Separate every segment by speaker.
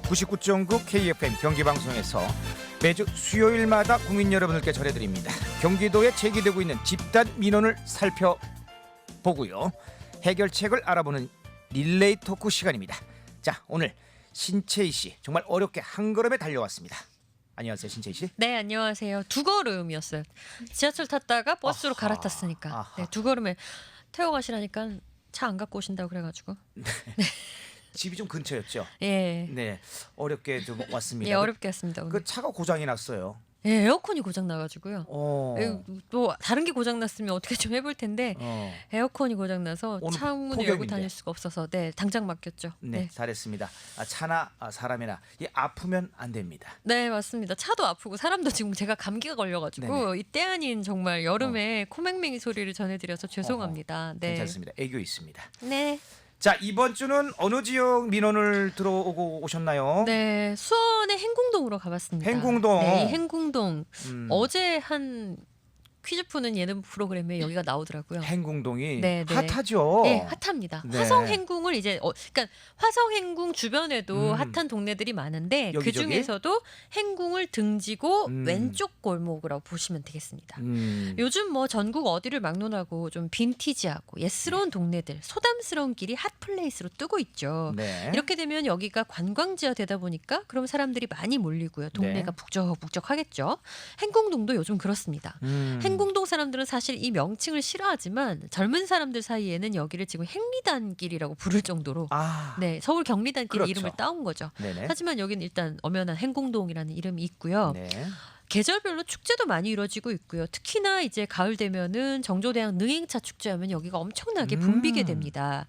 Speaker 1: 99.9 KFM 경기방송에서 매주 수요일마다 국민 여러분들께 전해드립니다. 경기도에 제기되고 있는 집단 민원을 살펴보고요. 해결책을 알아보는 릴레이 토크 시간입니다. 자, 오늘 신채희 씨 정말 어렵게 한 걸음에 달려왔습니다. 안녕하세요, 신채희 씨.
Speaker 2: 네, 안녕하세요. 두 걸음이었어요. 지하철 탔다가 버스로 갈아탔으니까 네, 두 걸음에 태워 가시라니까 차 안 갖고 오신다고 그래가지고.
Speaker 1: 네. 집이 좀 근처였죠.
Speaker 2: 예.
Speaker 1: 네, 어렵게 좀 왔습니다.
Speaker 2: 예, 어렵게 왔습니다. 오늘.
Speaker 1: 그 차가 고장이 났어요.
Speaker 2: 예, 에어컨이 고장 나가지고요.
Speaker 1: 어.
Speaker 2: 또 다른 게 고장 났으면 어떻게 좀 해볼 텐데 에어컨이 고장 나서
Speaker 1: 오늘
Speaker 2: 창문을 열고
Speaker 1: 폭염인데.
Speaker 2: 다닐 수가 없어서 네, 당장 맡겼죠.
Speaker 1: 네, 잘했습니다. 차나 사람이나 아프면 안 됩니다.
Speaker 2: 네, 맞습니다. 차도 아프고 사람도 지금 제가 감기가 걸려가지고 이때 아닌 정말 여름에 코맹맹이 소리를 전해드려서 죄송합니다. 네,
Speaker 1: 괜찮습니다. 애교 있습니다.
Speaker 2: 네.
Speaker 1: 자, 이번 주는 어느 지역 민원을 들어오고 오셨나요?
Speaker 2: 네, 수원의 행궁동으로 가봤습니다.
Speaker 1: 행궁동.
Speaker 2: 네, 이 행궁동
Speaker 1: 어제
Speaker 2: 어제 한 퀴즈 푸는 예능 프로그램에 여기가 나오더라고요.
Speaker 1: 행궁동이
Speaker 2: 네, 네.
Speaker 1: 핫하죠.
Speaker 2: 네, 핫합니다.
Speaker 1: 네.
Speaker 2: 화성 행궁을 이제 그러니까 화성 행궁 주변에도 핫한 동네들이 많은데 그
Speaker 1: 여기저기?
Speaker 2: 중에서도 행궁을 등지고
Speaker 1: 음.
Speaker 2: 왼쪽 골목이라고 보시면 되겠습니다.
Speaker 1: 음.
Speaker 2: 요즘 뭐 전국 어디를 막론하고 좀 빈티지하고 옛스러운 동네들, 소담스러운 길이 핫플레이스로 뜨고 있죠.
Speaker 1: 네.
Speaker 2: 이렇게 되면 여기가 관광지화 되다 보니까 그럼 사람들이 많이 몰리고요. 동네가
Speaker 1: 네.
Speaker 2: 북적북적하겠죠. 행궁동도 요즘 그렇습니다. 행궁동 사람들은 사실 이 명칭을 싫어하지만 젊은 사람들 사이에는 여기를 지금 행리단길이라고 부를 정도로 네, 서울 경리단길
Speaker 1: 그렇죠.
Speaker 2: 이름을 따온 거죠.
Speaker 1: 네네.
Speaker 2: 하지만 여기는 일단 엄연한 행궁동이라는 이름이 있고요.
Speaker 1: 네.
Speaker 2: 계절별로 축제도 많이 이루어지고 있고요. 특히나 이제 가을 되면은 정조대왕 능행차 축제하면 여기가 엄청나게 붐비게 됩니다.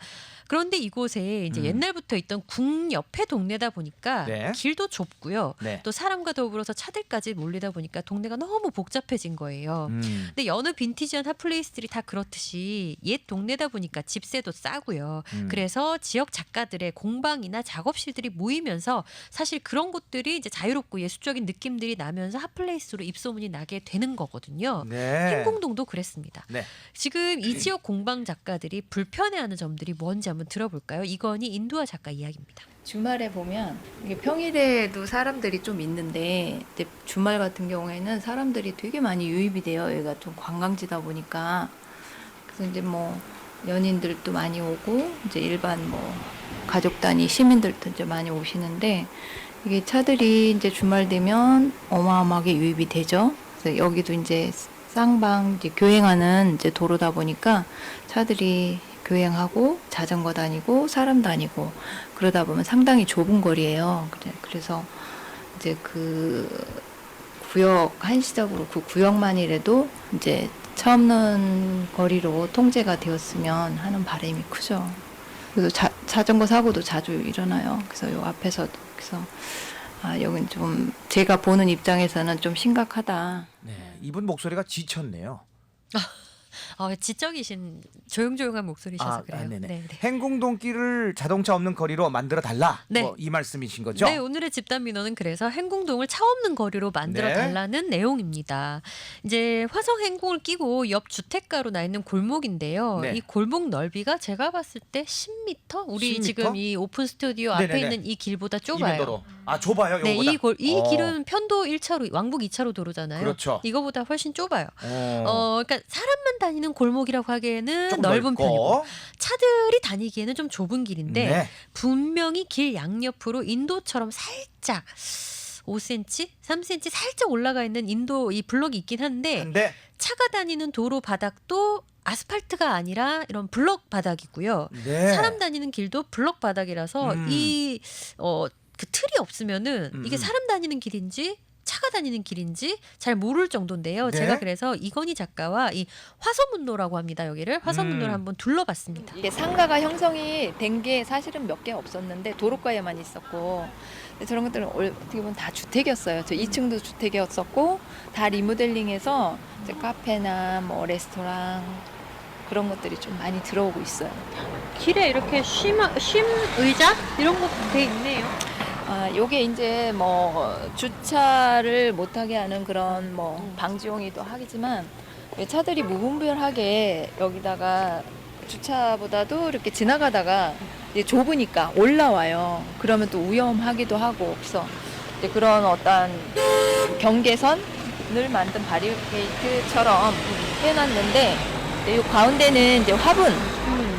Speaker 2: 그런데 이곳에 이제 옛날부터 있던 궁 옆에 동네다 보니까
Speaker 1: 네.
Speaker 2: 길도 좁고요.
Speaker 1: 네.
Speaker 2: 또 사람과 더불어서 차들까지 몰리다 보니까 동네가 너무 복잡해진 거예요. 근데 여느 빈티지한 핫플레이스들이 다 그렇듯이 옛 동네다 보니까 집세도 싸고요. 그래서 지역 작가들의 공방이나 작업실들이 모이면서 사실 그런 곳들이 이제 자유롭고 예술적인 느낌들이 나면서 핫플레이스로 입소문이 나게 되는 거거든요.
Speaker 1: 네.
Speaker 2: 행궁동도 그랬습니다.
Speaker 1: 네.
Speaker 2: 지금 이 지역 공방 작가들이 불편해하는 점들이 뭔지 한번 들어볼까요? 이건희 인두아 작가 이야기입니다.
Speaker 3: 주말에 보면 이게 평일에도 사람들이 좀 있는데 이제 주말 같은 경우에는 사람들이 되게 많이 유입이 돼요. 여기가 좀 관광지다 보니까. 그래서 이제 뭐 연인들도 많이 오고 이제 일반 뭐 가족 단위 시민들도 이제 많이 오시는데 이게 차들이 이제 주말 되면 어마어마하게 유입이 되죠. 그래서 여기도 이제 쌍방 이제 교행하는 이제 도로다 보니까 차들이 교행하고 자전거 다니고 사람 다니고 그러다 보면 상당히 좁은 거리예요. 그래서 이제 그 구역 한시적으로 그 구역만이라도 이제 차 없는 거리로 통제가 되었으면 하는 바람이 크죠. 그래서 자전거 사고도 자주 일어나요. 그래서 요 앞에서 그래서 여긴 좀 제가 보는 입장에서는 좀 심각하다.
Speaker 1: 네. 이분 목소리가 지쳤네요.
Speaker 2: 지적이신 조용조용한 목소리셔서 그래요.
Speaker 1: 네네.
Speaker 2: 네, 네.
Speaker 1: 행궁동길을 자동차 없는 거리로 만들어 달라.
Speaker 2: 네.
Speaker 1: 뭐 이 말씀이신 거죠?
Speaker 2: 네, 오늘의 집단 민원은 그래서 행궁동을 차 없는 거리로 만들어
Speaker 1: 네.
Speaker 2: 달라는 내용입니다. 이제 화성 행궁을 끼고 옆 주택가로 나 있는 골목인데요.
Speaker 1: 네.
Speaker 2: 이 골목 넓이가 제가 봤을 때 10m? 우리
Speaker 1: 10m?
Speaker 2: 지금 이 오픈 스튜디오 앞에
Speaker 1: 네네네.
Speaker 2: 있는 이 길보다
Speaker 1: 이
Speaker 2: 좁아요.
Speaker 1: 면도로. 좁아요.
Speaker 2: 네,
Speaker 1: 요거보다?
Speaker 2: 이 길은 편도 1차로, 왕복 2차로 도로잖아요.
Speaker 1: 그렇죠.
Speaker 2: 이거보다 훨씬 좁아요.
Speaker 1: 어.
Speaker 2: 그러니까 사람만 다니는 골목이라고 하기에는
Speaker 1: 좀
Speaker 2: 넓은
Speaker 1: 넓고.
Speaker 2: 편이고 차들이 다니기에는 좀 좁은 길인데
Speaker 1: 네.
Speaker 2: 분명히 길 양옆으로 인도처럼 살짝 5cm, 3cm 살짝 올라가 있는 인도 이 블럭이 있긴 한데
Speaker 1: 근데
Speaker 2: 차가 다니는 도로 바닥도 아스팔트가 아니라 이런 블럭 바닥이고요.
Speaker 1: 네.
Speaker 2: 사람 다니는 길도 블럭 바닥이라서 그 틀이 없으면은 이게 사람 다니는 길인지 차가 다니는 길인지 잘 모를 정도인데요.
Speaker 1: 네.
Speaker 2: 제가 그래서 이건희 작가와 이 화서문로라고 합니다. 여기를 화서문로를 한번 둘러봤습니다.
Speaker 3: 이게 상가가 형성이 된 게 사실은 몇 개 없었는데 도로가에만 있었고 근데 저런 것들은 어떻게 보면 다 주택이었어요. 저 2층도 주택이었었고 다 리모델링해서 이제 카페나 뭐 레스토랑 그런 것들이 좀 많이 들어오고 있어요.
Speaker 2: 길에 이렇게 쉼 의자 이런 것도 돼 있네요.
Speaker 3: 요게 이제 뭐 주차를 못하게 하는 그런 뭐 방지용이기도 하겠지만 차들이 무분별하게 여기다가 주차보다도 이렇게 지나가다가 이제 좁으니까 올라와요. 그러면 또 위험하기도 하고 그래서 이제 그런 어떤 경계선을 만든 바리케이트처럼 해놨는데 이 가운데는 이제 화분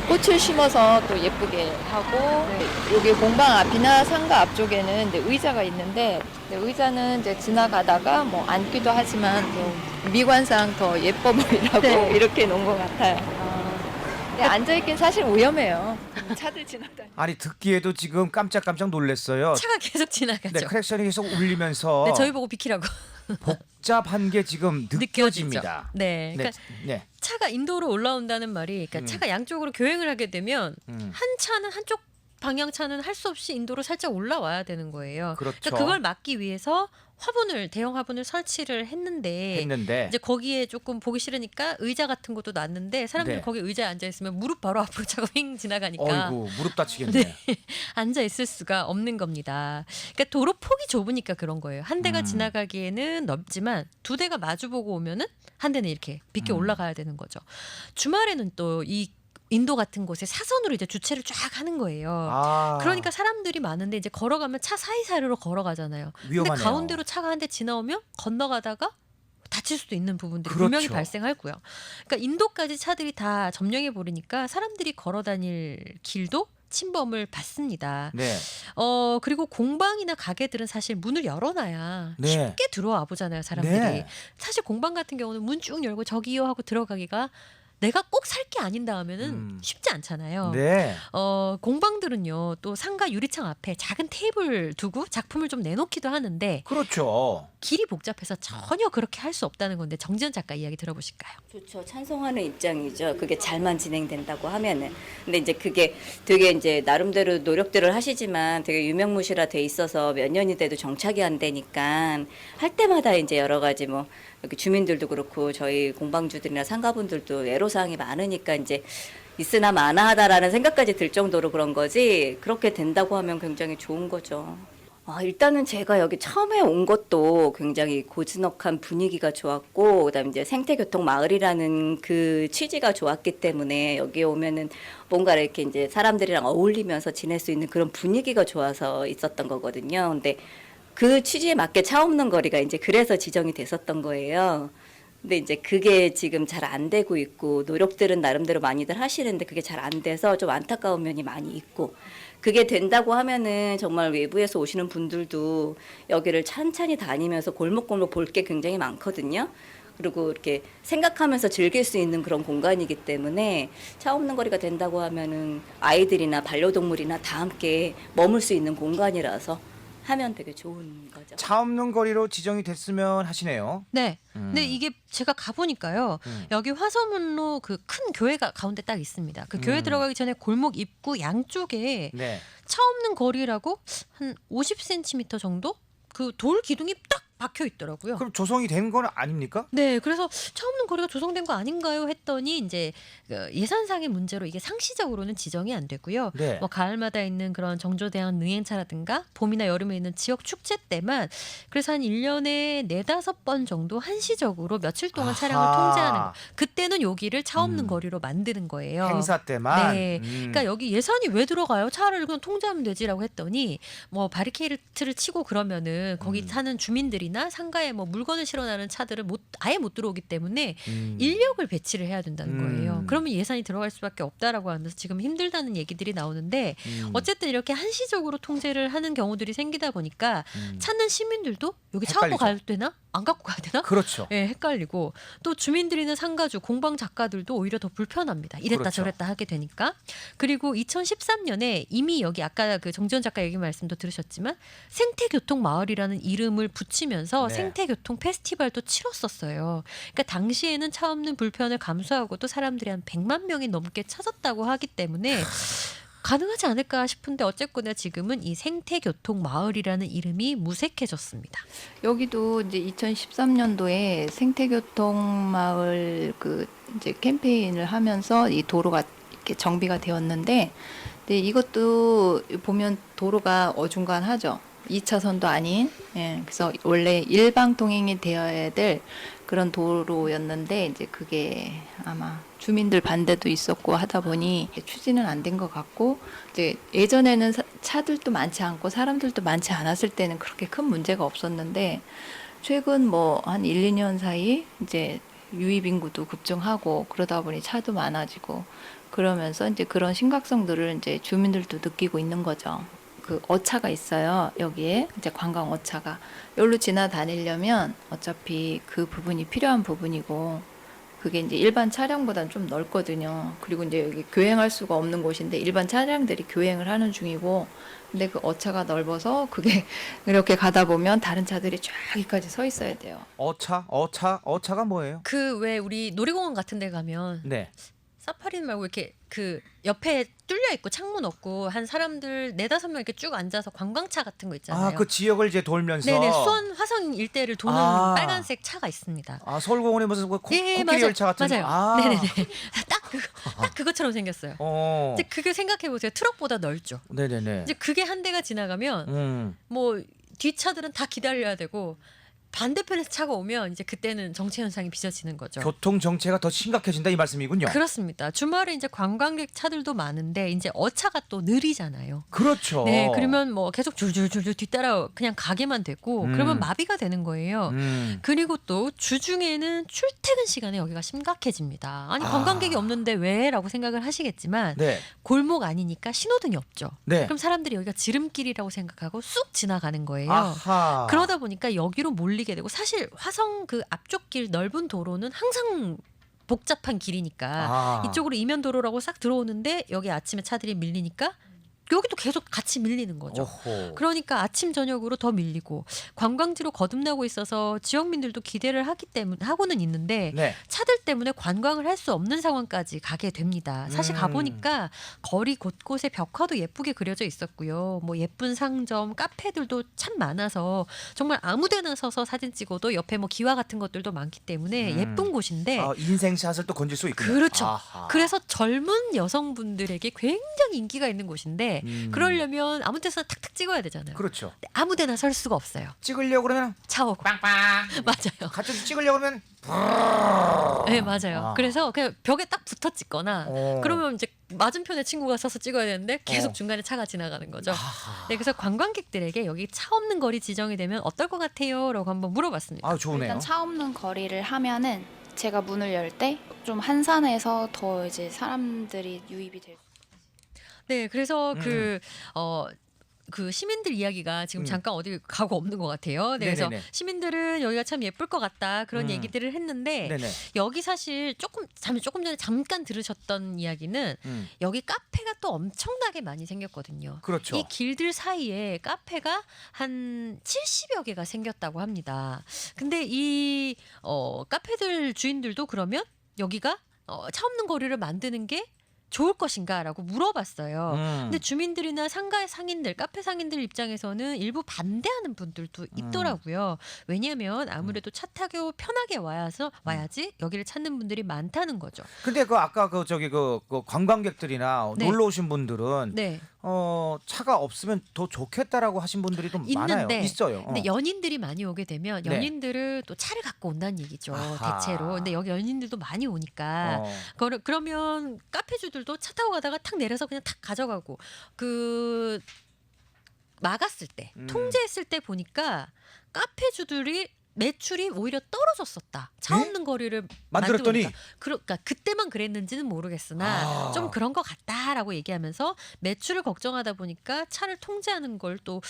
Speaker 3: 꽃을 심어서 또 예쁘게 하고 여기 공방 앞이나 상가 앞쪽에는 이제 의자가 있는데 의자는 이제 지나가다가 뭐 앉기도 하지만 미관상 더 예뻐 보이라고 이렇게 놓은 것 같아요. 근데 앉아있긴 사실 위험해요. 차들 지나다니.
Speaker 1: 아니 듣기에도 지금 깜짝깜짝 놀랐어요.
Speaker 2: 차가 계속 지나가죠.
Speaker 1: 네, 크랙션이 계속 울리면서
Speaker 2: 네, 저희 보고 비키라고
Speaker 1: 복잡한 게 지금 느껴집니다.
Speaker 2: 네, 그러니까
Speaker 1: 네.
Speaker 2: 차가 인도로 올라온다는 말이, 그러니까 차가 양쪽으로 교행을 하게 되면 한 차는 한쪽 방향 차는 할 수 없이 인도로 살짝 올라와야 되는 거예요.
Speaker 1: 그렇죠.
Speaker 2: 그러니까 그걸 막기 위해서 대형 화분을 설치를 했는데 이제 거기에 조금 보기 싫으니까 의자 같은 것도 놨는데 사람들이
Speaker 1: 네.
Speaker 2: 거기 의자에 앉아 있으면 무릎 바로 앞으로 차가 휙 지나가니까
Speaker 1: 어이구 무릎 다치겠네.
Speaker 2: 앉아 있을 수가 없는 겁니다. 그러니까 도로 폭이 좁으니까 그런 거예요. 한 대가 지나가기에는 넓지만 두 대가 마주보고 오면은 한 대는 이렇게 비껴 올라가야 되는 거죠. 주말에는 또 이 인도 같은 곳에 사선으로 이제 주차를 쫙 하는 거예요. 그러니까 사람들이 많은데 이제 걸어가면 차 사이사이로 걸어가잖아요.
Speaker 1: 위험하네요.
Speaker 2: 근데 가운데로 차가 한 대 지나오면 건너가다가 다칠 수도 있는 부분들이
Speaker 1: 그렇죠.
Speaker 2: 분명히 발생하고요. 그러니까 인도까지 차들이 다 점령해 버리니까 사람들이 걸어 다닐 길도 침범을 받습니다.
Speaker 1: 네.
Speaker 2: 그리고 공방이나 가게들은 사실 문을 열어놔야
Speaker 1: 네.
Speaker 2: 쉽게 들어와 보잖아요, 사람들이.
Speaker 1: 네.
Speaker 2: 사실 공방 같은 경우는 문 쭉 열고 저기요 하고 들어가기가 내가 꼭 살 게 아닌다 하면은 쉽지 않잖아요.
Speaker 1: 네.
Speaker 2: 공방들은요, 또 상가 유리창 앞에 작은 테이블 두고 작품을 좀 내놓기도 하는데
Speaker 1: 그렇죠.
Speaker 2: 길이 복잡해서 전혀 그렇게 할 수 없다는 건데 정지현 작가 이야기 들어보실까요?
Speaker 4: 좋죠. 찬성하는 입장이죠. 그게 잘만 진행된다고 하면은. 근데 이제 그게 되게 이제 나름대로 노력들을 하시지만 되게 유명무실화 돼 있어서 몇 년이 돼도 정착이 안 되니까 할 때마다 이제 여러 가지 뭐 여기 주민들도 그렇고 저희 공방주들이나 상가분들도 애로사항이 많으니까 이제 있으나 마나하다라는 생각까지 들 정도로 그런 거지, 그렇게 된다고 하면 굉장히 좋은 거죠. 일단은 제가 여기 처음에 온 것도 굉장히 고즈넉한 분위기가 좋았고, 그다음에 이제 생태교통 마을이라는 그 취지가 좋았기 때문에 여기에 오면은 뭔가 이렇게 이제 사람들이랑 어울리면서 지낼 수 있는 그런 분위기가 좋아서 있었던 거거든요. 근데 그 취지에 맞게 차 없는 거리가 이제 그래서 지정이 됐었던 거예요. 근데 이제 그게 지금 잘 안 되고 있고, 노력들은 나름대로 많이들 하시는데 그게 잘 안 돼서 좀 안타까운 면이 많이 있고, 그게 된다고 하면은 정말 외부에서 오시는 분들도 여기를 찬찬히 다니면서 골목골목 볼 게 굉장히 많거든요. 그리고 이렇게 생각하면서 즐길 수 있는 그런 공간이기 때문에 차 없는 거리가 된다고 하면은 아이들이나 반려동물이나 다 함께 머물 수 있는 공간이라서 하면 되게 좋은 거죠.
Speaker 1: 차 없는 거리로 지정이 됐으면 하시네요.
Speaker 2: 네. 근데 이게 제가 가보니까요. 여기 화서문로 그 큰 교회가 가운데 딱 있습니다. 그 교회 들어가기 전에 골목 입구 양쪽에
Speaker 1: 네.
Speaker 2: 차 없는 거리라고 한 50cm 정도 그 돌 기둥이 딱 박혀 있더라고요.
Speaker 1: 그럼 조성이 된 건 아닙니까?
Speaker 2: 네, 그래서 차 없는 거리가 조성된 거 아닌가요? 했더니 이제 그 예산상의 문제로 이게 상시적으로는 지정이 안 되고요.
Speaker 1: 네.
Speaker 2: 뭐 가을마다 있는 그런 정조대왕 능행차라든가 봄이나 여름에 있는 지역 축제 때만 그래서 한 1년에 4-5번 정도 한시적으로 며칠 동안 차량을
Speaker 1: 아하.
Speaker 2: 통제하는 거. 그때는 여기를 차 없는 거리로 만드는 거예요.
Speaker 1: 행사 때만.
Speaker 2: 네. 그러니까 여기 예산이 왜 들어가요? 차를 그냥 통제하면 되지라고 했더니 뭐 바리케이트를 치고 그러면은 거기 사는 주민들이나 상가에 뭐 물건을 실어나는 차들을 아예 못 들어오기 때문에 인력을 배치를 해야 된다는 거예요. 그러면 예산이 들어갈 수밖에 없다라고 하면서 지금 힘들다는 얘기들이 나오는데 어쨌든 이렇게 한시적으로 통제를 하는 경우들이 생기다 보니까 찾는 시민들도 여기 차 갖고 가야 되나? 안 갖고 가야 되나?
Speaker 1: 그렇죠.
Speaker 2: 예, 헷갈리고 또 주민들이나 상가주, 공방 작가들도 오히려 더 불편합니다. 이랬다
Speaker 1: 그렇죠.
Speaker 2: 저랬다 하게 되니까. 그리고 2013년에 이미 여기 아까 그 정지현 작가 얘기 말씀도 들으셨지만 생태교통 마을이라는 이름을 붙이면서
Speaker 1: 네.
Speaker 2: 생태교통 페스티벌도 치렀었어요. 그러니까 당시에는 차 없는 불편을 감수하고 또 사람들이 한 100만 명이 넘게 찾았다고 하기 때문에 가능하지 않을까 싶은데 어쨌거나 지금은 이 생태교통 마을이라는 이름이 무색해졌습니다.
Speaker 3: 여기도 이제 2013년도에 생태교통 마을 그 이제 캠페인을 하면서 이 도로가 이렇게 정비가 되었는데, 근데 이것도 보면 도로가 어중간하죠. 2차선도 아닌, 예, 그래서 원래 일방 통행이 되어야 될 그런 도로였는데 이제 그게 아마 주민들 반대도 있었고 하다 보니 추진은 안 된 것 같고, 이제 예전에는 차들도 많지 않고 사람들도 많지 않았을 때는 그렇게 큰 문제가 없었는데 최근 뭐 한 1, 2년 사이 이제 유입 인구도 급증하고 그러다 보니 차도 많아지고 그러면서 이제 그런 심각성들을 이제 주민들도 느끼고 있는 거죠. 그 어차가 있어요. 여기에 이제 관광 어차가 여기로 지나다니려면 어차피 그 부분이 필요한 부분이고 그게 이제 일반 차량보다는 좀 넓거든요. 그리고 이제 여기 교행할 수가 없는 곳인데 일반 차량들이 교행을 하는 중이고, 근데 그 어차가 넓어서 그게 이렇게 가다 보면 다른 차들이 쫙 여기까지 서 있어야 돼요.
Speaker 1: 어차가 뭐예요?
Speaker 2: 그 왜 우리 놀이공원 같은 데 가면
Speaker 1: 네.
Speaker 2: 사파리는 말고 이렇게 그 옆에 뚫려 있고 창문 없고 한 사람들 4-5명 이렇게 쭉 앉아서 관광차 같은 거 있잖아요.
Speaker 1: 그 지역을 이제 돌면서.
Speaker 2: 네네, 수원 화성 일대를 도는 빨간색 차가 있습니다.
Speaker 1: 서울공원에 무슨 코끼리
Speaker 2: 맞아요.
Speaker 1: 열차 같은.
Speaker 2: 맞아요. 네네네. 딱 그것처럼 생겼어요.
Speaker 1: 어.
Speaker 2: 이제 그게 생각해 보세요. 트럭보다 넓죠.
Speaker 1: 네네네.
Speaker 2: 이제 그게 한 대가 지나가면 뭐 뒷차들은 다 기다려야 되고 반대편에서 차가 오면 이제 그때는 정체 현상이 빚어지는 거죠.
Speaker 1: 교통 정체가 더 심각해진다 이 말씀이군요.
Speaker 2: 그렇습니다. 주말에 이제 관광객 차들도 많은데 이제 어차가 또 느리잖아요.
Speaker 1: 그렇죠.
Speaker 2: 네, 그러면 뭐 계속 줄줄줄줄 뒤따라 그냥 가게만 되고 그러면 마비가 되는 거예요. 그리고 또 주중에는 출퇴근 시간에 여기가 심각해집니다. 아니 관광객이 없는데 왜라고 생각을 하시겠지만
Speaker 1: 네.
Speaker 2: 골목 아니니까 신호등이 없죠.
Speaker 1: 네.
Speaker 2: 그럼 사람들이 여기가 지름길이라고 생각하고 쑥 지나가는 거예요.
Speaker 1: 아하.
Speaker 2: 그러다 보니까 여기로 몰리게 되고, 사실 화성 그 앞쪽 길 넓은 도로는 항상 복잡한 길이니까 이쪽으로 이면도로라고 싹 들어오는데 여기 아침에 차들이 밀리니까 여기도 계속 같이 밀리는 거죠.
Speaker 1: 오호.
Speaker 2: 그러니까 아침 저녁으로 더 밀리고 관광지로 거듭나고 있어서 지역민들도 기대를 하고는 있는데
Speaker 1: 네.
Speaker 2: 차들 때문에 관광을 할 수 없는 상황까지 가게 됩니다. 사실 가보니까 거리 곳곳에 벽화도 예쁘게 그려져 있었고요. 뭐 예쁜 상점, 카페들도 참 많아서 정말 아무데나 서서 사진 찍어도 옆에 뭐 기와 같은 것들도 많기 때문에 예쁜 곳인데
Speaker 1: 인생샷을 또 건질 수 있군요.
Speaker 2: 그렇죠.
Speaker 1: 아하.
Speaker 2: 그래서 젊은 여성분들에게 굉장히 인기가 있는 곳인데 그러려면 아무 데서나 탁탁 찍어야 되잖아요.
Speaker 1: 그렇죠.
Speaker 2: 근데 아무 데나 설 수가 없어요.
Speaker 1: 찍으려고 그러면
Speaker 2: 차 오고.
Speaker 1: 빵빵.
Speaker 2: 맞아요.
Speaker 1: 같이 찍으려고 그러면
Speaker 2: 네, 맞아요.
Speaker 1: 아.
Speaker 2: 그래서 그냥 벽에 딱 붙어 찍거나 그러면 이제 맞은편에 친구가 서서 찍어야 되는데 계속 중간에 차가 지나가는 거죠. 네, 그래서 관광객들에게 여기 차 없는 거리 지정이 되면 어떨 것 같아요? 라고 한번 물어봤습니다.
Speaker 1: 좋네요.
Speaker 5: 일단 차 없는 거리를 하면은 제가 문을 열 때 좀 한산해서 더 이제 사람들이 유입이 될.
Speaker 2: 네, 그래서 그 시민들 이야기가 지금 잠깐 어디 가고 없는 것 같아요. 네, 그래서
Speaker 1: 네네네.
Speaker 2: 시민들은 여기가 참 예쁠 것 같다 그런 얘기들을 했는데
Speaker 1: 네네.
Speaker 2: 여기 사실 조금 전에 잠깐 들으셨던 이야기는 여기 카페가 또 엄청나게 많이 생겼거든요.
Speaker 1: 그렇죠.
Speaker 2: 이 길들 사이에 카페가 한 70여 개가 생겼다고 합니다. 근데 이 카페들 주인들도 그러면 여기가 차 없는 거리를 만드는 게 좋을 것인가라고 물어봤어요. 근데 주민들이나 상가 상인들, 카페 상인들 입장에서는 일부 반대하는 분들도 있더라고요. 왜냐하면 아무래도 차 타고 편하게 와야지 여기를 찾는 분들이 많다는 거죠.
Speaker 1: 근데 아까 그 관광객들이나
Speaker 2: 네.
Speaker 1: 놀러 오신 분들은
Speaker 2: 네.
Speaker 1: 차가 없으면 더 좋겠다라고 하신 분들이 좀 많아요.
Speaker 2: 있는데,
Speaker 1: 있어요.
Speaker 2: 근데 연인들이 많이 오게 되면
Speaker 1: 네.
Speaker 2: 연인들을 또 차를 갖고 온다는 얘기죠.
Speaker 1: 아하.
Speaker 2: 대체로. 근데 여기 연인들도 많이 오니까 그러면 카페주들도 차 타고 가다가 탁 내려서 그냥 탁 가져가고 막았을 때 통제했을 때 보니까 카페주들이 매출이 오히려 떨어졌었다. 차
Speaker 1: 네?
Speaker 2: 없는 거리를
Speaker 1: 만들었더니?
Speaker 2: 그러니까 그때만 그랬는지는 모르겠으나 좀 그런 것 같다라고 얘기하면서 매출을 걱정하다 보니까 차를 통제하는 걸 또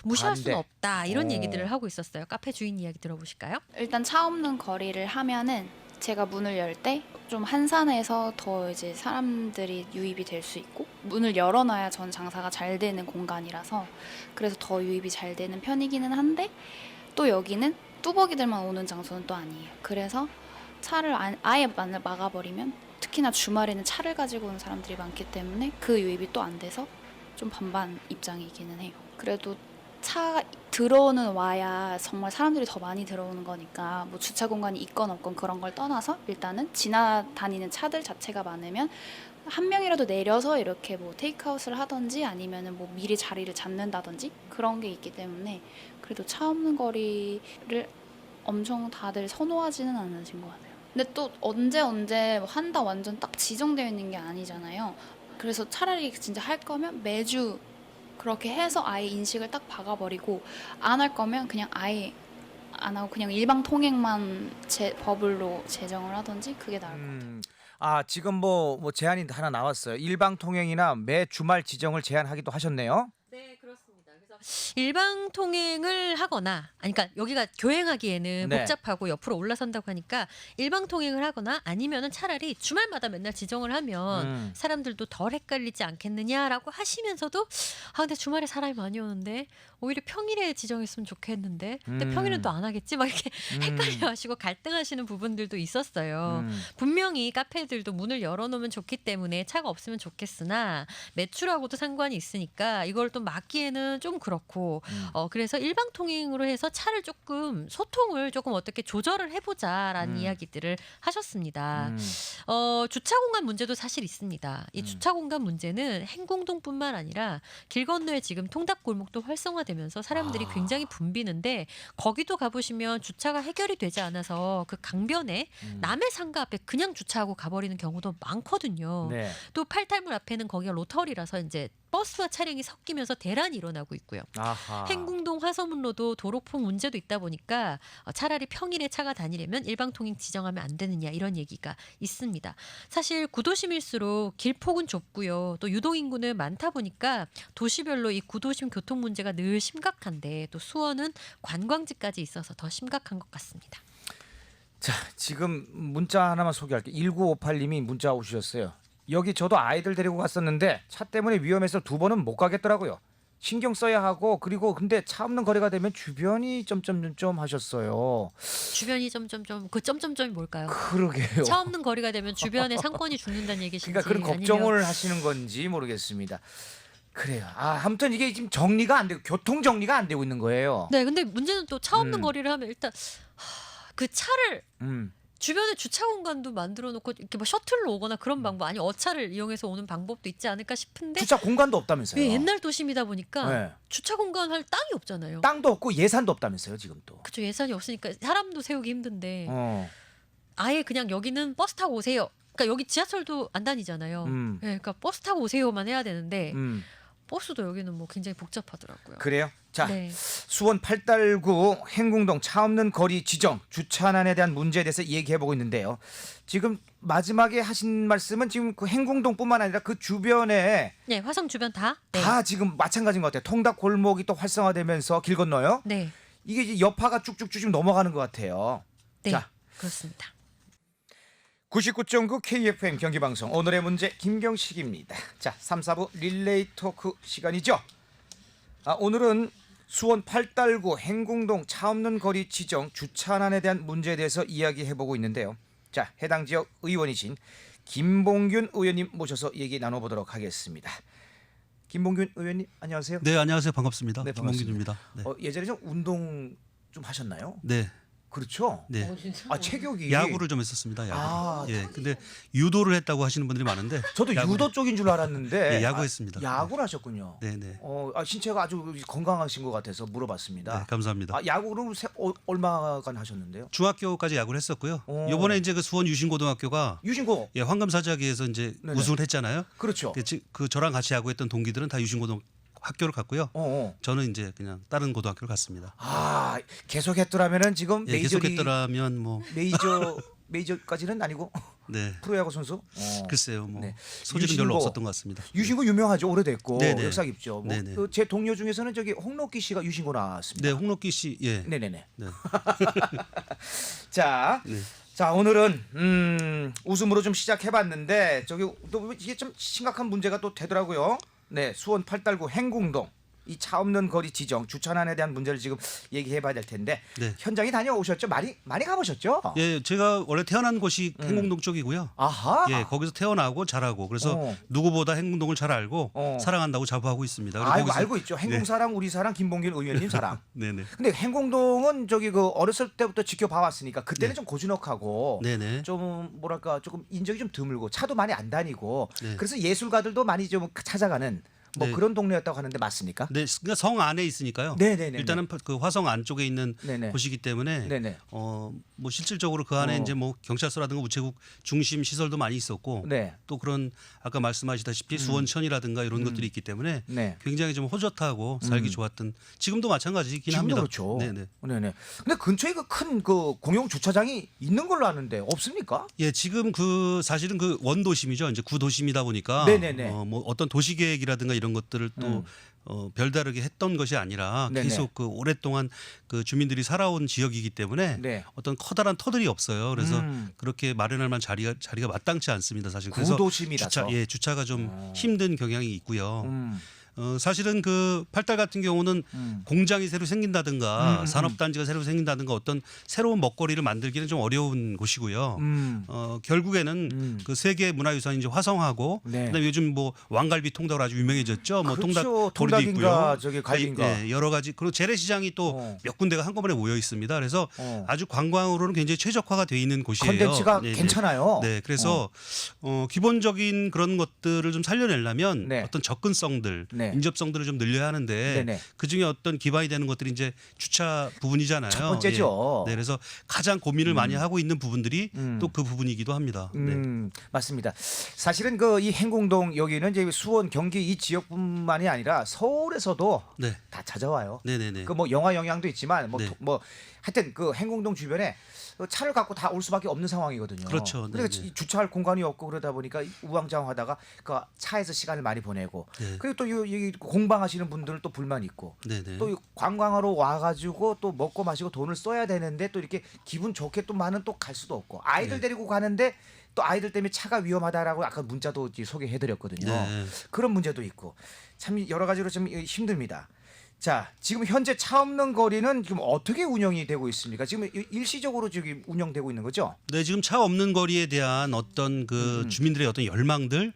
Speaker 2: 무시할 수는 없다. 이런 얘기들을 하고 있었어요. 카페 주인 이야기 들어보실까요?
Speaker 5: 일단 차 없는 거리를 하면은 제가 문을 열 때 좀 한산해서 더 이제 사람들이 유입이 될 수 있고 문을 열어놔야 전 장사가 잘 되는 공간이라서 그래서 더 유입이 잘 되는 편이기는 한데 또 여기는 뚜벅이들만 오는 장소는 또 아니에요. 그래서 차를 아예 막아버리면 특히나 주말에는 차를 가지고 오는 사람들이 많기 때문에 그 유입이 또 안 돼서 좀 반반 입장이기는 해요. 그래도 차 들어오는 와야 정말 사람들이 더 많이 들어오는 거니까 뭐 주차 공간이 있건 없건 그런 걸 떠나서 일단은 지나다니는 차들 자체가 많으면 한 명이라도 내려서 이렇게 뭐 테이크아웃을 하든지 아니면은 뭐 미리 자리를 잡는다든지 그런 게 있기 때문에 그래도 차 없는 거리를 엄청 다들 선호하지는 않으신 것 같아요. 근데 또 언제 한다 완전 딱 지정되어 있는 게 아니잖아요. 그래서 차라리 진짜 할 거면 매주 그렇게 해서 아예 인식을 딱 박아버리고 안 할 거면 그냥 아예 안 하고 그냥 일방 통행만 법으로 제정을 하든지 그게 나을 것 같아요.
Speaker 1: 아 지금 뭐 제안이 하나 나왔어요. 일방 통행이나 매 주말 지정을 제안하기도 하셨네요.
Speaker 2: 네, 그렇습니다. 그래서 일방 통행을 하거나, 아니, 그러니까 여기가 교행하기에는
Speaker 1: 네.
Speaker 2: 복잡하고 옆으로 올라선다고 하니까 일방 통행을 하거나 아니면은 차라리 주말마다 맨날 지정을 하면 사람들도 덜 헷갈리지 않겠느냐라고 하시면서도 근데 주말에 사람이 많이 오는데 오히려 평일에 지정했으면 좋겠는데 근데 평일은 또 안 하겠지 막 이렇게 헷갈려하시고 갈등하시는 부분들도 있었어요. 분명히 카페들도 문을 열어놓으면 좋기 때문에 차가 없으면 좋겠으나 매출하고도 상관이 있으니까 이걸 또 막기에는 좀 그렇고 그래서 일방 통행으로 해서 차를 조금 소통을 조금 어떻게 조절을 해보자라는 이야기들을 하셨습니다. 주차 공간 문제도 사실 있습니다. 이 주차 공간 문제는 행궁동뿐만 아니라 길 건너에 지금 통닭골목도 활성화되면서 사람들이 굉장히 붐비는데 거기도 가보시면 주차가 해결이 되지 않아서 그 강변에 남의 상가 앞에 그냥 주차하고 가버리는 경우도 많거든요.
Speaker 1: 네.
Speaker 2: 또 팔탈물 앞에는 거기가 로터리라서 이제 버스와 차량이 섞이면서 대란이 일어나고 있고요.
Speaker 1: 아하.
Speaker 2: 행궁동 화서문로도 도로폭 문제도 있다 보니까 차라리 평일에 차가 다니려면 일방통행 지정하면 안 되느냐 이런 얘기가 있습니다. 사실 구도심일수록 길폭은 좁고요. 또 유동인구는 많다 보니까 도시별로 이 구도심 교통 문제가 늘 심각한데 또 수원은 관광지까지 있어서 더 심각한 것 같습니다.
Speaker 1: 자 지금 문자 하나만 소개할게요. 1958님이 문자 오셨어요. 여기 저도 아이들 데리고 갔었는데 차 때문에 위험해서 2번은 못 가겠더라고요. 신경 써야 하고 그리고 근데 차 없는 거리가 되면 주변이 점점점 하셨어요.
Speaker 2: 주변이 점점점 그 점점점이 뭘까요?
Speaker 1: 그러게요.
Speaker 2: 차 없는 거리가 되면 주변의 상권이 죽는다는 얘기신지
Speaker 1: 그러니까 그런 걱정을 하시는 건지 모르겠습니다. 그래요. 아무튼 이게 지금 정리가 안 되고 교통 정리가 안 되고 있는 거예요.
Speaker 2: 네, 근데 문제는 또 차 없는 거리를 하면 일단 그 차를 주변에 주차 공간도 만들어 놓고 이렇게 뭐 셔틀로 오거나 그런 방법 아니 어차를 이용해서 오는 방법도 있지 않을까 싶은데
Speaker 1: 주차 공간도 없다면서요.
Speaker 2: 왜 옛날 도심이다 보니까
Speaker 1: 네.
Speaker 2: 주차 공간 할 땅이 없잖아요.
Speaker 1: 땅도 없고 예산도 없다면서요 지금 또.
Speaker 2: 그쵸, 예산이 없으니까 사람도 세우기 힘든데 아예 그냥 여기는 버스 타고 오세요. 그러니까 여기 지하철도 안 다니잖아요. 네, 그러니까 버스 타고 오세요만 해야 되는데 버스도 여기는 뭐 굉장히 복잡하더라고요.
Speaker 1: 그래요? 자,
Speaker 2: 네.
Speaker 1: 수원 팔달구 행궁동 차 없는 거리 지정 주차난에 대한 문제에 대해서 얘기해보고 있는데요. 지금 마지막에 하신 말씀은 지금 그 행궁동뿐만 아니라 그 주변에
Speaker 2: 네, 화성 주변 다? 네.
Speaker 1: 다 지금 마찬가지인 것 같아요. 통닭 골목이 또 활성화되면서 길 건너요.
Speaker 2: 네.
Speaker 1: 이게 이제 여파가 쭉쭉쭉 넘어가는 것 같아요.
Speaker 2: 네.
Speaker 1: 자,
Speaker 2: 그렇습니다.
Speaker 1: 99.9 KFM 경기방송 오늘의 문제 김경식입니다. 자, 3, 4부 릴레이 토크 시간이죠. 오늘은 수원 팔달구 행궁동 차 없는 거리 지정 주차난에 대한 문제에 대해서 이야기해보고 있는데요. 자, 해당 지역 의원이신 김봉균 의원님 모셔서 얘기 나눠보도록 하겠습니다. 김봉균 의원님 안녕하세요.
Speaker 6: 네, 안녕하세요. 반갑습니다.
Speaker 1: 네, 반갑습니다.
Speaker 6: 김봉균입니다. 네.
Speaker 1: 예전에 좀 운동 좀 하셨나요?
Speaker 6: 네.
Speaker 1: 그렇죠.
Speaker 6: 네.
Speaker 1: 체격이
Speaker 6: 야구를 좀 했었습니다. 야구.
Speaker 1: 아,
Speaker 6: 예. 근데 유도를 했다고 하시는 분들이 많은데
Speaker 1: 저도
Speaker 6: 야구를-
Speaker 1: 유도 쪽인 줄 알았는데
Speaker 6: 예, 야구했습니다.
Speaker 1: 야구를 하셨군요.
Speaker 6: 네, 네.
Speaker 1: 신체가 아주 건강하신 것 같아서 물어봤습니다.
Speaker 6: 네, 감사합니다.
Speaker 1: 야구는 얼마간 하셨는데요?
Speaker 6: 중학교까지 야구를 했었고요.
Speaker 1: 오.
Speaker 6: 이번에 이제 그 수원 유신고등학교가
Speaker 1: 유신고.
Speaker 6: 예, 황금사자기에서 이제
Speaker 1: 네네.
Speaker 6: 우승을 했잖아요.
Speaker 1: 그렇죠.
Speaker 6: 그 저랑 같이 야구했던 동기들은 다 유신고등 학교를 갔고요. 저는 이제 그냥 다른 고등학교를 갔습니다.
Speaker 1: 계속했더라면은 지금
Speaker 6: 예, 계속했더라면 뭐
Speaker 1: 메이저까지는 아니고
Speaker 6: 네.
Speaker 1: 프로야구 선수?
Speaker 6: 글쎄요, 뭐
Speaker 1: 네.
Speaker 6: 소질은 별로 없었던 것 같습니다.
Speaker 1: 유신고 유명하죠. 오래됐고
Speaker 6: 네네.
Speaker 1: 역사 깊죠.
Speaker 6: 네네.
Speaker 1: 제 동료 중에서는 저기 홍록기 씨가 유신고 나왔습니다.
Speaker 6: 네, 홍록기 씨, 예,
Speaker 1: 네네네.
Speaker 6: 네.
Speaker 1: 자,
Speaker 6: 네.
Speaker 1: 자 오늘은 웃음으로 좀 시작해봤는데 저기 또 이게 좀 심각한 문제가 또 되더라고요. 네, 수원 팔달구 행궁동 이 차 없는 거리 지정 주차난에 대한 문제를 지금 얘기해봐야 될 텐데
Speaker 6: 네.
Speaker 1: 현장에 다녀오셨죠? 많이 가보셨죠?
Speaker 6: 예, 제가 원래 태어난 곳이 행궁동 쪽이고요.
Speaker 1: 아하.
Speaker 6: 예, 거기서 태어나고 자라고 그래서 누구보다 행궁동을 잘 알고 사랑한다고 자부하고 있습니다. 그리고
Speaker 1: 아이고
Speaker 6: 거기서-
Speaker 1: 알고 있죠. 행궁 사랑 우리 사랑 김봉길 의원님 사랑.
Speaker 6: 네네.
Speaker 1: 근데 행궁동은 저기 그 어렸을 때부터 지켜봐왔으니까 그때는
Speaker 6: 네.
Speaker 1: 좀 고즈넉하고
Speaker 6: 네네.
Speaker 1: 좀 뭐랄까 조금 인적이 좀 드물고 차도 많이 안 다니고
Speaker 6: 네.
Speaker 1: 그래서 예술가들도 많이 좀 찾아가는 뭐
Speaker 6: 네.
Speaker 1: 그런 동네였다고 하는데 맞습니까?
Speaker 6: 네, 그러니까 성 안에 있으니까요.
Speaker 1: 네네네.
Speaker 6: 일단은 그 화성 안쪽에 있는
Speaker 1: 네네.
Speaker 6: 곳이기 때문에
Speaker 1: 네네.
Speaker 6: 뭐 실질적으로 그 안에 이제 뭐 경찰서라든가 우체국 중심 시설도 많이 있었고
Speaker 1: 네.
Speaker 6: 또 그런 아까 말씀하시다시피 수원천이라든가 이런 것들이 있기 때문에
Speaker 1: 네.
Speaker 6: 굉장히 좀 호젓하고 살기 좋았던 지금도 마찬가지이긴
Speaker 1: 지금도
Speaker 6: 합니다.
Speaker 1: 그렇죠.
Speaker 6: 네네.
Speaker 1: 네네. 근데 근처에 그 큰 그 공용 주차장이 있는 걸로 아는데 없습니까?
Speaker 6: 예, 지금 그 사실은 그 원도심이죠. 이제 구도심이다 보니까
Speaker 1: 네네네.
Speaker 6: 뭐 어떤 도시 계획이라든가 이런 것들을 또 별다르게 했던 것이 아니라
Speaker 1: 네네.
Speaker 6: 계속 그 오랫동안 그 주민들이 살아온 지역이기 때문에
Speaker 1: 네.
Speaker 6: 어떤 커다란 터들이 없어요. 그래서 그렇게 마련할 만한 자리가 마땅치 않습니다. 사실 그래서
Speaker 1: 구도심이라서.
Speaker 6: 주차가 좀 힘든 경향이 있고요.
Speaker 1: 음.
Speaker 6: 사실은 그 팔달 같은 경우는 공장이 새로 생긴다든가 산업단지가 새로 생긴다든가 어떤 새로운 먹거리를 만들기는 좀 어려운 곳이고요. 결국에는 그 세계 문화유산 이제 화성하고
Speaker 1: 네.
Speaker 6: 그다음에 요즘 뭐 왕갈비 통닭으로 아주 유명해졌죠. 뭐
Speaker 1: 그렇죠.
Speaker 6: 통닭거리도 있고요.
Speaker 1: 통닭인가 저기 갈비인가.
Speaker 6: 예, 여러 가지 그리고 재래시장이 또 몇 군데가 한꺼번에 모여 있습니다. 그래서 아주 관광으로는 굉장히 최적화가 돼 있는 곳이에요.
Speaker 1: 컨텐츠가
Speaker 6: 네, 네.
Speaker 1: 괜찮아요.
Speaker 6: 네, 그래서 기본적인 그런 것들을 좀 살려내려면
Speaker 1: 네.
Speaker 6: 어떤 접근성들,
Speaker 1: 네.
Speaker 6: 인접성들을 좀 늘려야 하는데
Speaker 1: 네네.
Speaker 6: 그 중에 어떤 기반이 되는 것들이 이제 주차 부분이잖아요.
Speaker 1: 첫 번째죠.
Speaker 6: 예. 네, 그래서 가장 고민을 많이 하고 있는 부분들이 또 그 부분이기도 합니다. 네.
Speaker 1: 맞습니다. 사실은 그 이 행궁동 여기는 이제 수원, 경기 이 지역뿐만이 아니라 서울에서도
Speaker 6: 네.
Speaker 1: 다 찾아와요.
Speaker 6: 네네네.
Speaker 1: 그 뭐 영화 영향도 있지만 뭐,
Speaker 6: 네.
Speaker 1: 뭐 하여튼 그 행궁동 주변에 차를 갖고 다 올 수밖에 없는 상황이거든요.
Speaker 6: 그렇죠.
Speaker 1: 그러니까
Speaker 6: 네네.
Speaker 1: 주차할 공간이 없고 그러다 보니까 우왕좌왕하다가 그 차에서 시간을 많이 보내고
Speaker 6: 네.
Speaker 1: 그리고 또 여기 공방하시는 분들은 또 불만 있고
Speaker 6: 네네.
Speaker 1: 또 관광하러 와가지고 또 먹고 마시고 돈을 써야 되는데 또 이렇게 기분 좋게 또 많은 또 갈 수도 없고 아이들
Speaker 6: 네.
Speaker 1: 데리고 가는데 또 아이들 때문에 차가 위험하다라고 아까 문자도 소개해드렸거든요.
Speaker 6: 네.
Speaker 1: 그런 문제도 있고 참 여러 가지로 좀 힘듭니다. 자, 지금 현재 차 없는 거리는 지금 어떻게 운영이 되고 있습니까? 지금 일시적으로 지금 운영되고 있는 거죠?
Speaker 6: 네, 지금 차 없는 거리에 대한 어떤 그 주민들의 어떤 열망들이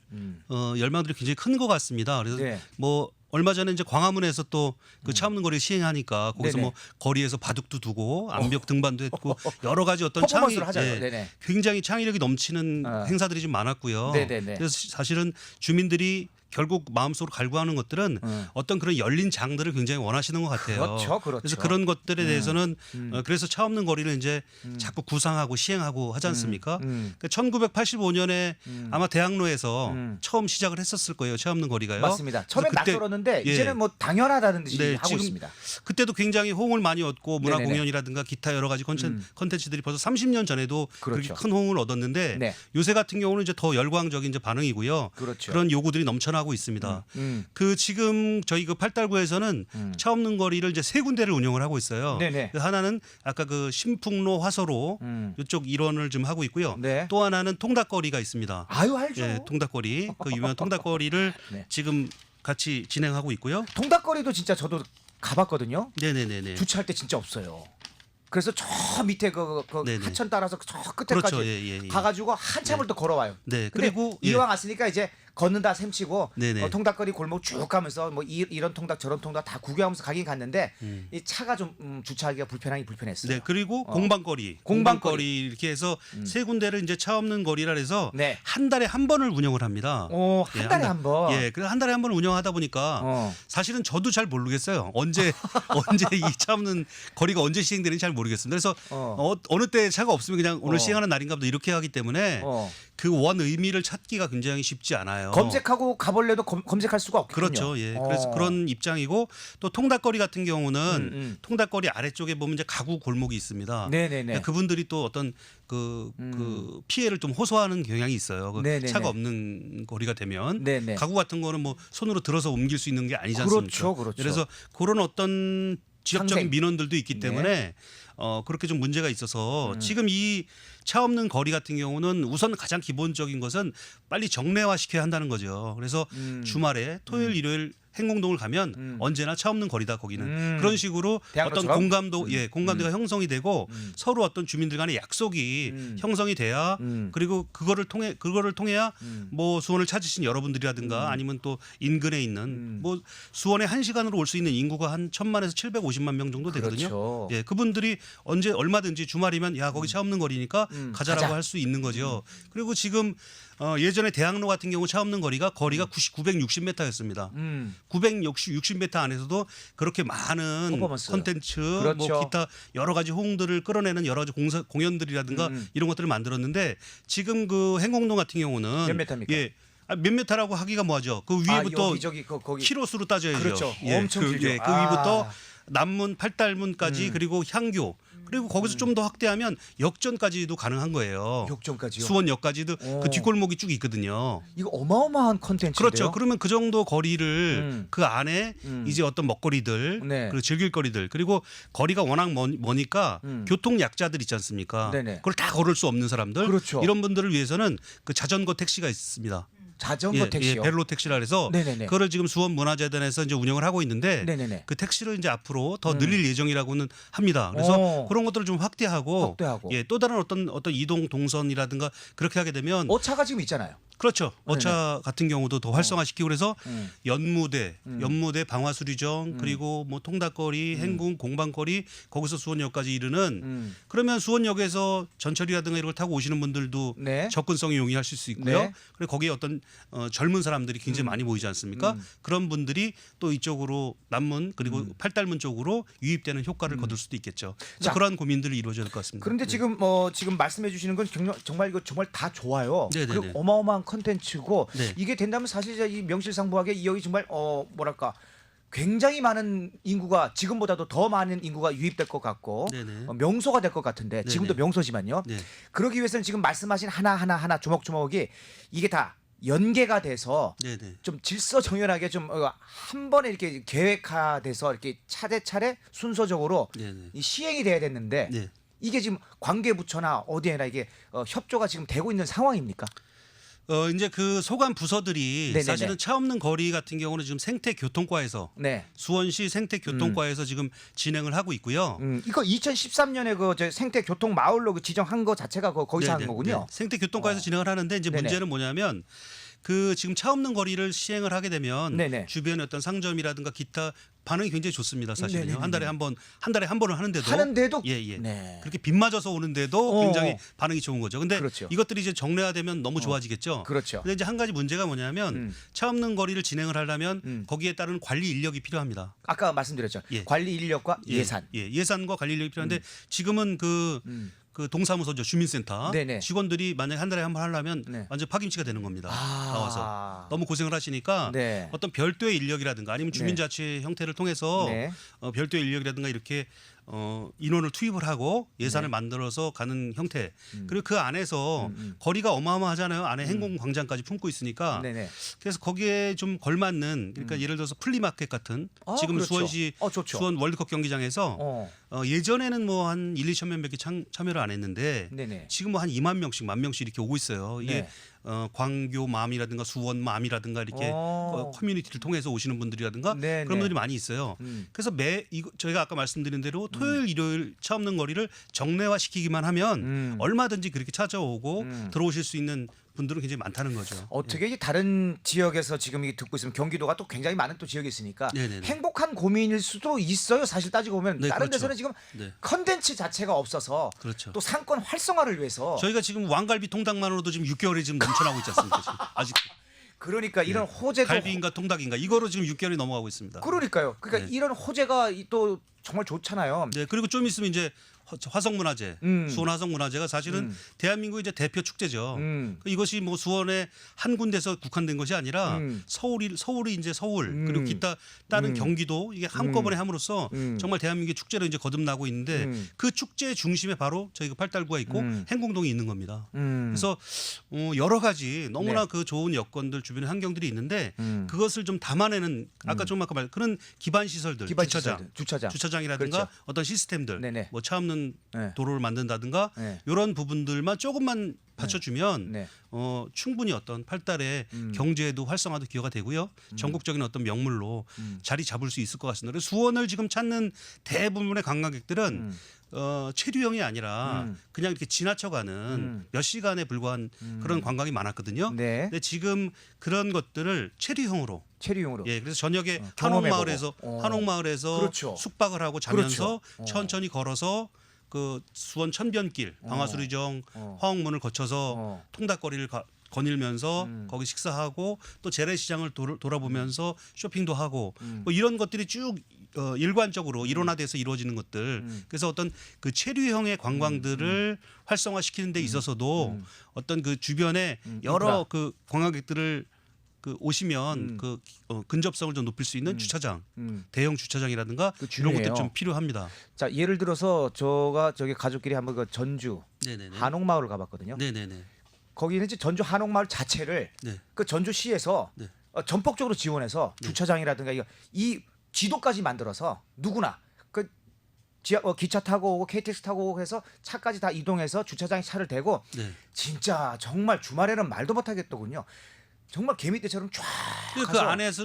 Speaker 6: 굉장히 큰 것 같습니다. 그래서
Speaker 1: 네.
Speaker 6: 뭐 얼마 전에 이제 광화문에서 또 그 차 없는 거리 시행하니까 거기서
Speaker 1: 네네.
Speaker 6: 뭐 거리에서 바둑도 두고 암벽 등반도 했고 여러 가지 어떤
Speaker 1: 퍼포먼스를 하잖아요. 네네.
Speaker 6: 굉장히 창의력이 넘치는 행사들이 좀 많았고요.
Speaker 1: 네네네.
Speaker 6: 그래서 사실은 주민들이 결국 마음속으로 갈구하는 것들은 어떤 그런 열린 장들을 굉장히 원하시는 것 같아요.
Speaker 1: 그렇죠, 그렇죠.
Speaker 6: 그래서 그런 것들에 대해서는 그래서 차 없는 거리를 이제 자꾸 구상하고 시행하고 하지 않습니까? 그러니까 1985년에 아마 대학로에서 처음 시작을 했었을 거예요. 차 없는 거리가요.
Speaker 1: 맞습니다. 처음엔
Speaker 6: 그래서 그때-
Speaker 1: 낯설었는데
Speaker 6: 예.
Speaker 1: 이제는 뭐 당연하다는 듯이
Speaker 6: 네,
Speaker 1: 하고
Speaker 6: 지금
Speaker 1: 있습니다.
Speaker 6: 그때도 굉장히 호응을 많이 얻고 문화
Speaker 1: 네네네.
Speaker 6: 공연이라든가 기타 여러 가지 컨텐츠들이 벌써 30년 전에도
Speaker 1: 그렇죠.
Speaker 6: 그렇게 큰 호응을 얻었는데
Speaker 1: 네.
Speaker 6: 요새 같은 경우는 이제 더 열광적인 이제 반응이고요.
Speaker 1: 그렇죠.
Speaker 6: 런 요구들이 넘쳐나고 있습니다. 그 지금 저희 그 팔달구에서는 차 없는 거리를 이제 세 군데를 운영을 하고 있어요.
Speaker 1: 네네.
Speaker 6: 그 하나는 아까 그 신풍로 화서로 이쪽 일원을 좀 하고 있고요.
Speaker 1: 네.
Speaker 6: 또 하나는 통닭거리가 있습니다.
Speaker 1: 아유 알죠.
Speaker 6: 예, 통닭거리 그 유명한 통닭거리를
Speaker 1: 네.
Speaker 6: 지금 같이 진행하고 있고요.
Speaker 1: 통닭거리도 진짜 저도 가봤거든요.
Speaker 6: 네네네네.
Speaker 1: 주차할 때 진짜 없어요. 그래서 저 밑에 그
Speaker 6: 네네.
Speaker 1: 하천 따라서 저 끝에까지
Speaker 6: 그렇죠. 예.
Speaker 1: 가가지고 한참을 또 걸어와요.
Speaker 6: 네.
Speaker 1: 근데
Speaker 6: 그리고 예.
Speaker 1: 이왕 왔으니까 이제 걷는다 셈치고
Speaker 6: 네네.
Speaker 1: 통닭거리 골목 쭉 가면서 뭐 이런 통닭 저런 통닭 다 구경하면서 가긴 갔는데 이 차가 좀 주차하기가 불편했어요.
Speaker 6: 네, 그리고 공방거리 이렇게 해서 세 군데를 이제 차 없는 거리라 해서
Speaker 1: 네.
Speaker 6: 한 달에 한 번을 운영을 합니다.
Speaker 1: 한 달에 한 번.
Speaker 6: 예, 그래서 한 달에 한 번을 운영하다 보니까 사실은 저도 잘 모르겠어요. 언제 이 차 없는 거리가 언제 시행되는지 잘 모르겠습니다. 그래서 어느 때 차가 없으면 그냥 오늘 시행하는 날인가 보다 이렇게 하기 때문에 그 원 의미를 찾기가 굉장히 쉽지 않아요.
Speaker 1: 검색하고 가볼래도 검색할 수가 없거든요.
Speaker 6: 그렇죠. 예. 그래서 그런 입장이고 또 통닭거리 같은 경우는 통닭거리 아래쪽에 보면 이제 가구 골목이 있습니다.
Speaker 1: 네네네.
Speaker 6: 그러니까 그분들이 또 어떤 그 피해를 좀 호소하는 경향이 있어요. 그
Speaker 1: 네네네.
Speaker 6: 차가 없는 거리가 되면
Speaker 1: 네네.
Speaker 6: 가구 같은 거는 뭐 손으로 들어서 옮길 수 있는 게 아니지 않습니까?
Speaker 1: 그렇죠.
Speaker 6: 래서 그런 어떤 지역적인
Speaker 1: 상생.
Speaker 6: 민원들도 있기
Speaker 1: 네.
Speaker 6: 때문에 그렇게 좀 문제가 있어서 지금 이 차 없는 거리 같은 경우는 우선 가장 기본적인 것은 빨리 정례화 시켜야 한다는 거죠. 그래서 주말에 토요일 일요일 행궁동을 가면 언제나 차 없는 거리다 거기는. 그런 식으로
Speaker 1: 대학로처럼?
Speaker 6: 어떤 공감도 공감대가 형성이 되고 서로 어떤 주민들 간의 약속이 형성이 돼야 그리고 그거를 통해야 뭐 수원을 찾으신 여러분들이라든가 아니면 또 인근에 있는 뭐 수원에 1시간으로 올 수 있는 인구가 한 1,000만에서 750만 명 정도 되거든요.
Speaker 1: 그렇죠.
Speaker 6: 예, 그분들이 언제 얼마든지 주말이면 야 거기 차 없는 거리니까 가자라고
Speaker 1: 가자.
Speaker 6: 할 수 있는 거죠. 그리고 지금 예전에 대학로 같은 경우 차 없는 거리가 960m였습니다. 960m 안에서도 그렇게 많은
Speaker 1: 퍼포먼스.
Speaker 6: 콘텐츠,
Speaker 1: 그렇죠.
Speaker 6: 뭐 기타 여러 가지 호응들을 끌어내는 여러 가지 공연들이라든가 이런 것들을 만들었는데 지금 그 행궁동 같은 경우는
Speaker 1: 몇 메타입니까?
Speaker 6: 예, 몇 메타라고 하기가 뭐하죠. 그 위에부터
Speaker 1: 여기 거기
Speaker 6: 키로수로 따져야죠.
Speaker 1: 그렇죠.
Speaker 6: 예,
Speaker 1: 엄청 길죠.
Speaker 6: 그 위부터 남문, 팔달문까지 그리고 향교 그리고 거기서 좀 더 확대하면 역전까지도 가능한 거예요.
Speaker 1: 역전까지요.
Speaker 6: 수원역까지도 그 뒷골목이 쭉 있거든요.
Speaker 1: 이거 어마어마한 컨텐츠인데요.
Speaker 6: 그렇죠. 그러면 그 정도 거리를 그 안에 이제 어떤 먹거리들,
Speaker 1: 네.
Speaker 6: 그리고 즐길거리들, 그리고 거리가 워낙 머니까 교통 약자들 있지 않습니까?
Speaker 1: 네네.
Speaker 6: 그걸 다 걸을 수 없는 사람들,
Speaker 1: 그렇죠.
Speaker 6: 이런 분들을 위해서는 그 자전거 택시가 있습니다.
Speaker 1: 자전거 택시요.
Speaker 6: 벨로 택시라 해서
Speaker 1: 네네네.
Speaker 6: 그거를 지금 수원문화재단에서 이제 운영을 하고 있는데
Speaker 1: 네네네.
Speaker 6: 그 택시를 이제 앞으로 더 늘릴 예정이라고는 합니다. 그래서 그런 것들을 좀 확대하고 예, 또 다른 어떤 이동 동선이라든가 그렇게 하게 되면
Speaker 1: 오차가 지금 있잖아요.
Speaker 6: 그렇죠. 어차 같은 경우도 더 활성화시키고 그래서
Speaker 1: 음.
Speaker 6: 연무대, 방화수리정 그리고 뭐 통닭거리, 행궁, 공방거리 거기서 수원역까지 이르는 그러면 수원역에서 전철이라든가 이런 걸 타고 오시는 분들도
Speaker 1: 네.
Speaker 6: 접근성이 용이하실 수 있고요.
Speaker 1: 네.
Speaker 6: 그리고 거기에 어떤 젊은 사람들이 굉장히 많이 모이지 않습니까? 그런 분들이 또 이쪽으로 남문 그리고 팔달문 쪽으로 유입되는 효과를 거둘 수도 있겠죠. 그래서
Speaker 1: 자.
Speaker 6: 그러한 고민들이 이루어져야 될 것 같습니다.
Speaker 1: 그런데 지금 지금 말씀해 주시는 건 정말 이거 정말 다 좋아요.
Speaker 6: 네네네.
Speaker 1: 그리고 어마어마한 컨텐츠고
Speaker 6: 네.
Speaker 1: 이게 된다면 사실 이 명실상부하게 이 여기 정말 뭐랄까 굉장히 많은 인구가 지금보다도 더 많은 인구가 유입될 것 같고
Speaker 6: 네네.
Speaker 1: 명소가 될 것 같은데
Speaker 6: 네네.
Speaker 1: 지금도 명소지만요.
Speaker 6: 네.
Speaker 1: 그러기 위해서는 지금 말씀하신 하나 조목조목이 이게 다 연계가 돼서
Speaker 6: 네네.
Speaker 1: 좀 질서정연하게 좀 한 번에 이렇게 계획화돼서 이렇게 차례차례 순서적으로
Speaker 6: 네네.
Speaker 1: 이 시행이 돼야 됐는데
Speaker 6: 네.
Speaker 1: 이게 지금 관계부처나 어디에나 이게 협조가 지금 되고 있는 상황입니까?
Speaker 6: 이제 그 소관 부서들이
Speaker 1: 네네네.
Speaker 6: 사실은 차 없는 거리 같은 경우는 지금 생태교통과에서
Speaker 1: 네.
Speaker 6: 수원시 생태교통과에서 지금 진행을 하고 있고요.
Speaker 1: 이거 2013년에 그 생태교통 마을로 그 지정한 거 자체가 거기서 한
Speaker 6: 네네.
Speaker 1: 거군요.
Speaker 6: 네. 생태교통과에서 진행을 하는데 이제
Speaker 1: 네네.
Speaker 6: 문제는 뭐냐면 그 지금 차 없는 거리를 시행을 하게 되면
Speaker 1: 네네.
Speaker 6: 주변의 어떤 상점이라든가 기타 반응이 굉장히 좋습니다. 사실은요.
Speaker 1: 네네네.
Speaker 6: 한 달에 한 번을 하는데도
Speaker 1: 하는데도
Speaker 6: 예.
Speaker 1: 네.
Speaker 6: 그렇게 빗 맞아서 오는데도 굉장히 반응이 좋은 거죠. 근데
Speaker 1: 그렇죠.
Speaker 6: 이것들이 이제 정례화되면 너무 좋아지겠죠.
Speaker 1: 그렇죠.
Speaker 6: 근데 이제 한 가지 문제가 뭐냐면 차 없는 거리를 진행을 하려면 거기에 따른 관리 인력이 필요합니다.
Speaker 1: 아까 말씀드렸죠.
Speaker 6: 예.
Speaker 1: 관리 인력과 예산.
Speaker 6: 예산과 관리 인력이 필요한데 지금은 그 동사무소죠, 주민센터
Speaker 1: 네네.
Speaker 6: 직원들이 만약에 한 달에 한 번 하려면
Speaker 1: 네.
Speaker 6: 완전 파김치가 되는 겁니다.
Speaker 1: 아.
Speaker 6: 나와서 너무 고생을 하시니까
Speaker 1: 네.
Speaker 6: 어떤 별도의 인력이라든가 아니면 주민자치 형태를 통해서
Speaker 1: 네.
Speaker 6: 별도의 인력이라든가 이렇게 인원을 투입을 하고 예산을 만들어서 가는 형태. 그리고 그 안에서 거리가 어마어마하잖아요. 안에 행궁광장까지 품고 있으니까.
Speaker 1: 네네.
Speaker 6: 그래서 거기에 좀 걸맞는 그러니까 예를 들어서 플리마켓 같은 지금
Speaker 1: 그렇죠.
Speaker 6: 수원시
Speaker 1: 좋죠.
Speaker 6: 수원 월드컵 경기장에서 예전에는 뭐 한 1-2천 명밖에 참여를 안 했는데
Speaker 1: 네네.
Speaker 6: 지금 뭐 한 2만 명씩 1만 명씩 이렇게 오고 있어요. 이게
Speaker 1: 네.
Speaker 6: 광교맘이라든가 수원맘이라든가 이렇게 커뮤니티를 통해서 오시는 분들이라든가
Speaker 1: 네네.
Speaker 6: 그런 분들이 많이 있어요. 그래서 저희가 아까 말씀드린 대로 토요일 일요일 차 없는 거리를 정례화시키기만 하면 얼마든지 그렇게 찾아오고 들어오실 수 있는 분들은 굉장히 많다는 거죠.
Speaker 1: 어떻게 이게 다른 지역에서 지금 이 듣고 있으면 경기도가 또 굉장히 많은 또 지역이 있으니까
Speaker 6: 네네네.
Speaker 1: 행복한 고민일 수도 있어요. 사실 따지고 보면
Speaker 6: 네,
Speaker 1: 다른
Speaker 6: 그렇죠.
Speaker 1: 데서는 지금
Speaker 6: 네.
Speaker 1: 컨텐츠 자체가 없어서
Speaker 6: 그렇죠.
Speaker 1: 또 상권 활성화를 위해서
Speaker 6: 저희가 지금 왕갈비 통닭만으로도 지금 6개월이 지금 넘쳐나고 있지 않습니까? 지금 아직
Speaker 1: 그러니까 이런 호재도
Speaker 6: 갈비인가 통닭인가 이거로 지금 6개월이 넘어가고 있습니다.
Speaker 1: 그러니까요. 그러니까
Speaker 6: 네.
Speaker 1: 이런 호재가 또 정말 좋잖아요.
Speaker 6: 네, 그리고 좀 있으면 이제 화성문화재, 수원 화성문화재가 사실은 대한민국의 이제 대표 축제죠. 이것이 뭐 수원의 한 군데서 국한된 것이 아니라 서울이 이제 서울 그리고 기타 다른 경기도 이게 한꺼번에 함으로써 정말 대한민국의 축제로 이제 거듭나고 있는데 그 축제의 중심에 바로 저희가 팔달구가 있고 행궁동이 있는 겁니다. 그래서 여러 가지 너무나
Speaker 1: 네.
Speaker 6: 그 좋은 여건들 주변에 환경들이 있는데 그것을 좀 담아내는 아까 말 그런 기반 시설들, 주차장이라든가
Speaker 1: 그렇죠.
Speaker 6: 어떤 시스템들,
Speaker 1: 네네.
Speaker 6: 뭐 차 없는
Speaker 1: 네.
Speaker 6: 도로를 만든다든가
Speaker 1: 네.
Speaker 6: 이런 부분들만 조금만 받쳐주면
Speaker 1: 네.
Speaker 6: 충분히 어떤 팔달의 경제에도 활성화도 기여가 되고요. 전국적인 어떤 명물로 자리 잡을 수 있을 것 같습니다. 그래서 수원을 지금 찾는 대부분의 관광객들은 체류형이 아니라 그냥 이렇게 지나쳐가는 몇 시간에 불과한 그런 관광이 많았거든요.
Speaker 1: 네.
Speaker 6: 근데 지금 그런 것들을 체류형으로 예, 그래서 저녁에
Speaker 1: 경험해보고.
Speaker 6: 한옥마을에서
Speaker 1: 그렇죠.
Speaker 6: 숙박을 하고 자면서
Speaker 1: 그렇죠.
Speaker 6: 천천히 걸어서 그 수원 천변길, 방화수리정, 화옥문을 거쳐서 통닭거리를 거닐면서 거기 식사하고 또 재래시장을 돌아보면서 쇼핑도 하고 뭐 이런 것들이 쭉 일관적으로 일원화돼서 이루어지는 것들. 그래서 어떤 그 체류형의 관광들을 활성화시키는 데 있어서도 어떤 그 주변에 여러 그 관광객들을 그 오시면 그 근접성을 좀 높일 수 있는 주차장, 대형 주차장이라든가 이런 것들 좀 필요합니다.
Speaker 1: 자, 예를 들어서 제가 저기 가족끼리 한번 그 전주
Speaker 6: 네네네.
Speaker 1: 한옥마을을 가봤거든요.
Speaker 6: 네네네.
Speaker 1: 거기는 이제 전주 한옥마을 자체를
Speaker 6: 네.
Speaker 1: 그 전주시에서
Speaker 6: 네.
Speaker 1: 전폭적으로 지원해서 주차장이라든가 이 지도까지 만들어서 누구나 그 기차 타고 오고 KTX 타고 오고 해서 차까지 다 이동해서 주차장에 차를 대고
Speaker 6: 네.
Speaker 1: 진짜 정말 주말에는 말도 못하겠더군요. 정말 개미떼처럼 쫙
Speaker 6: 그
Speaker 1: 가서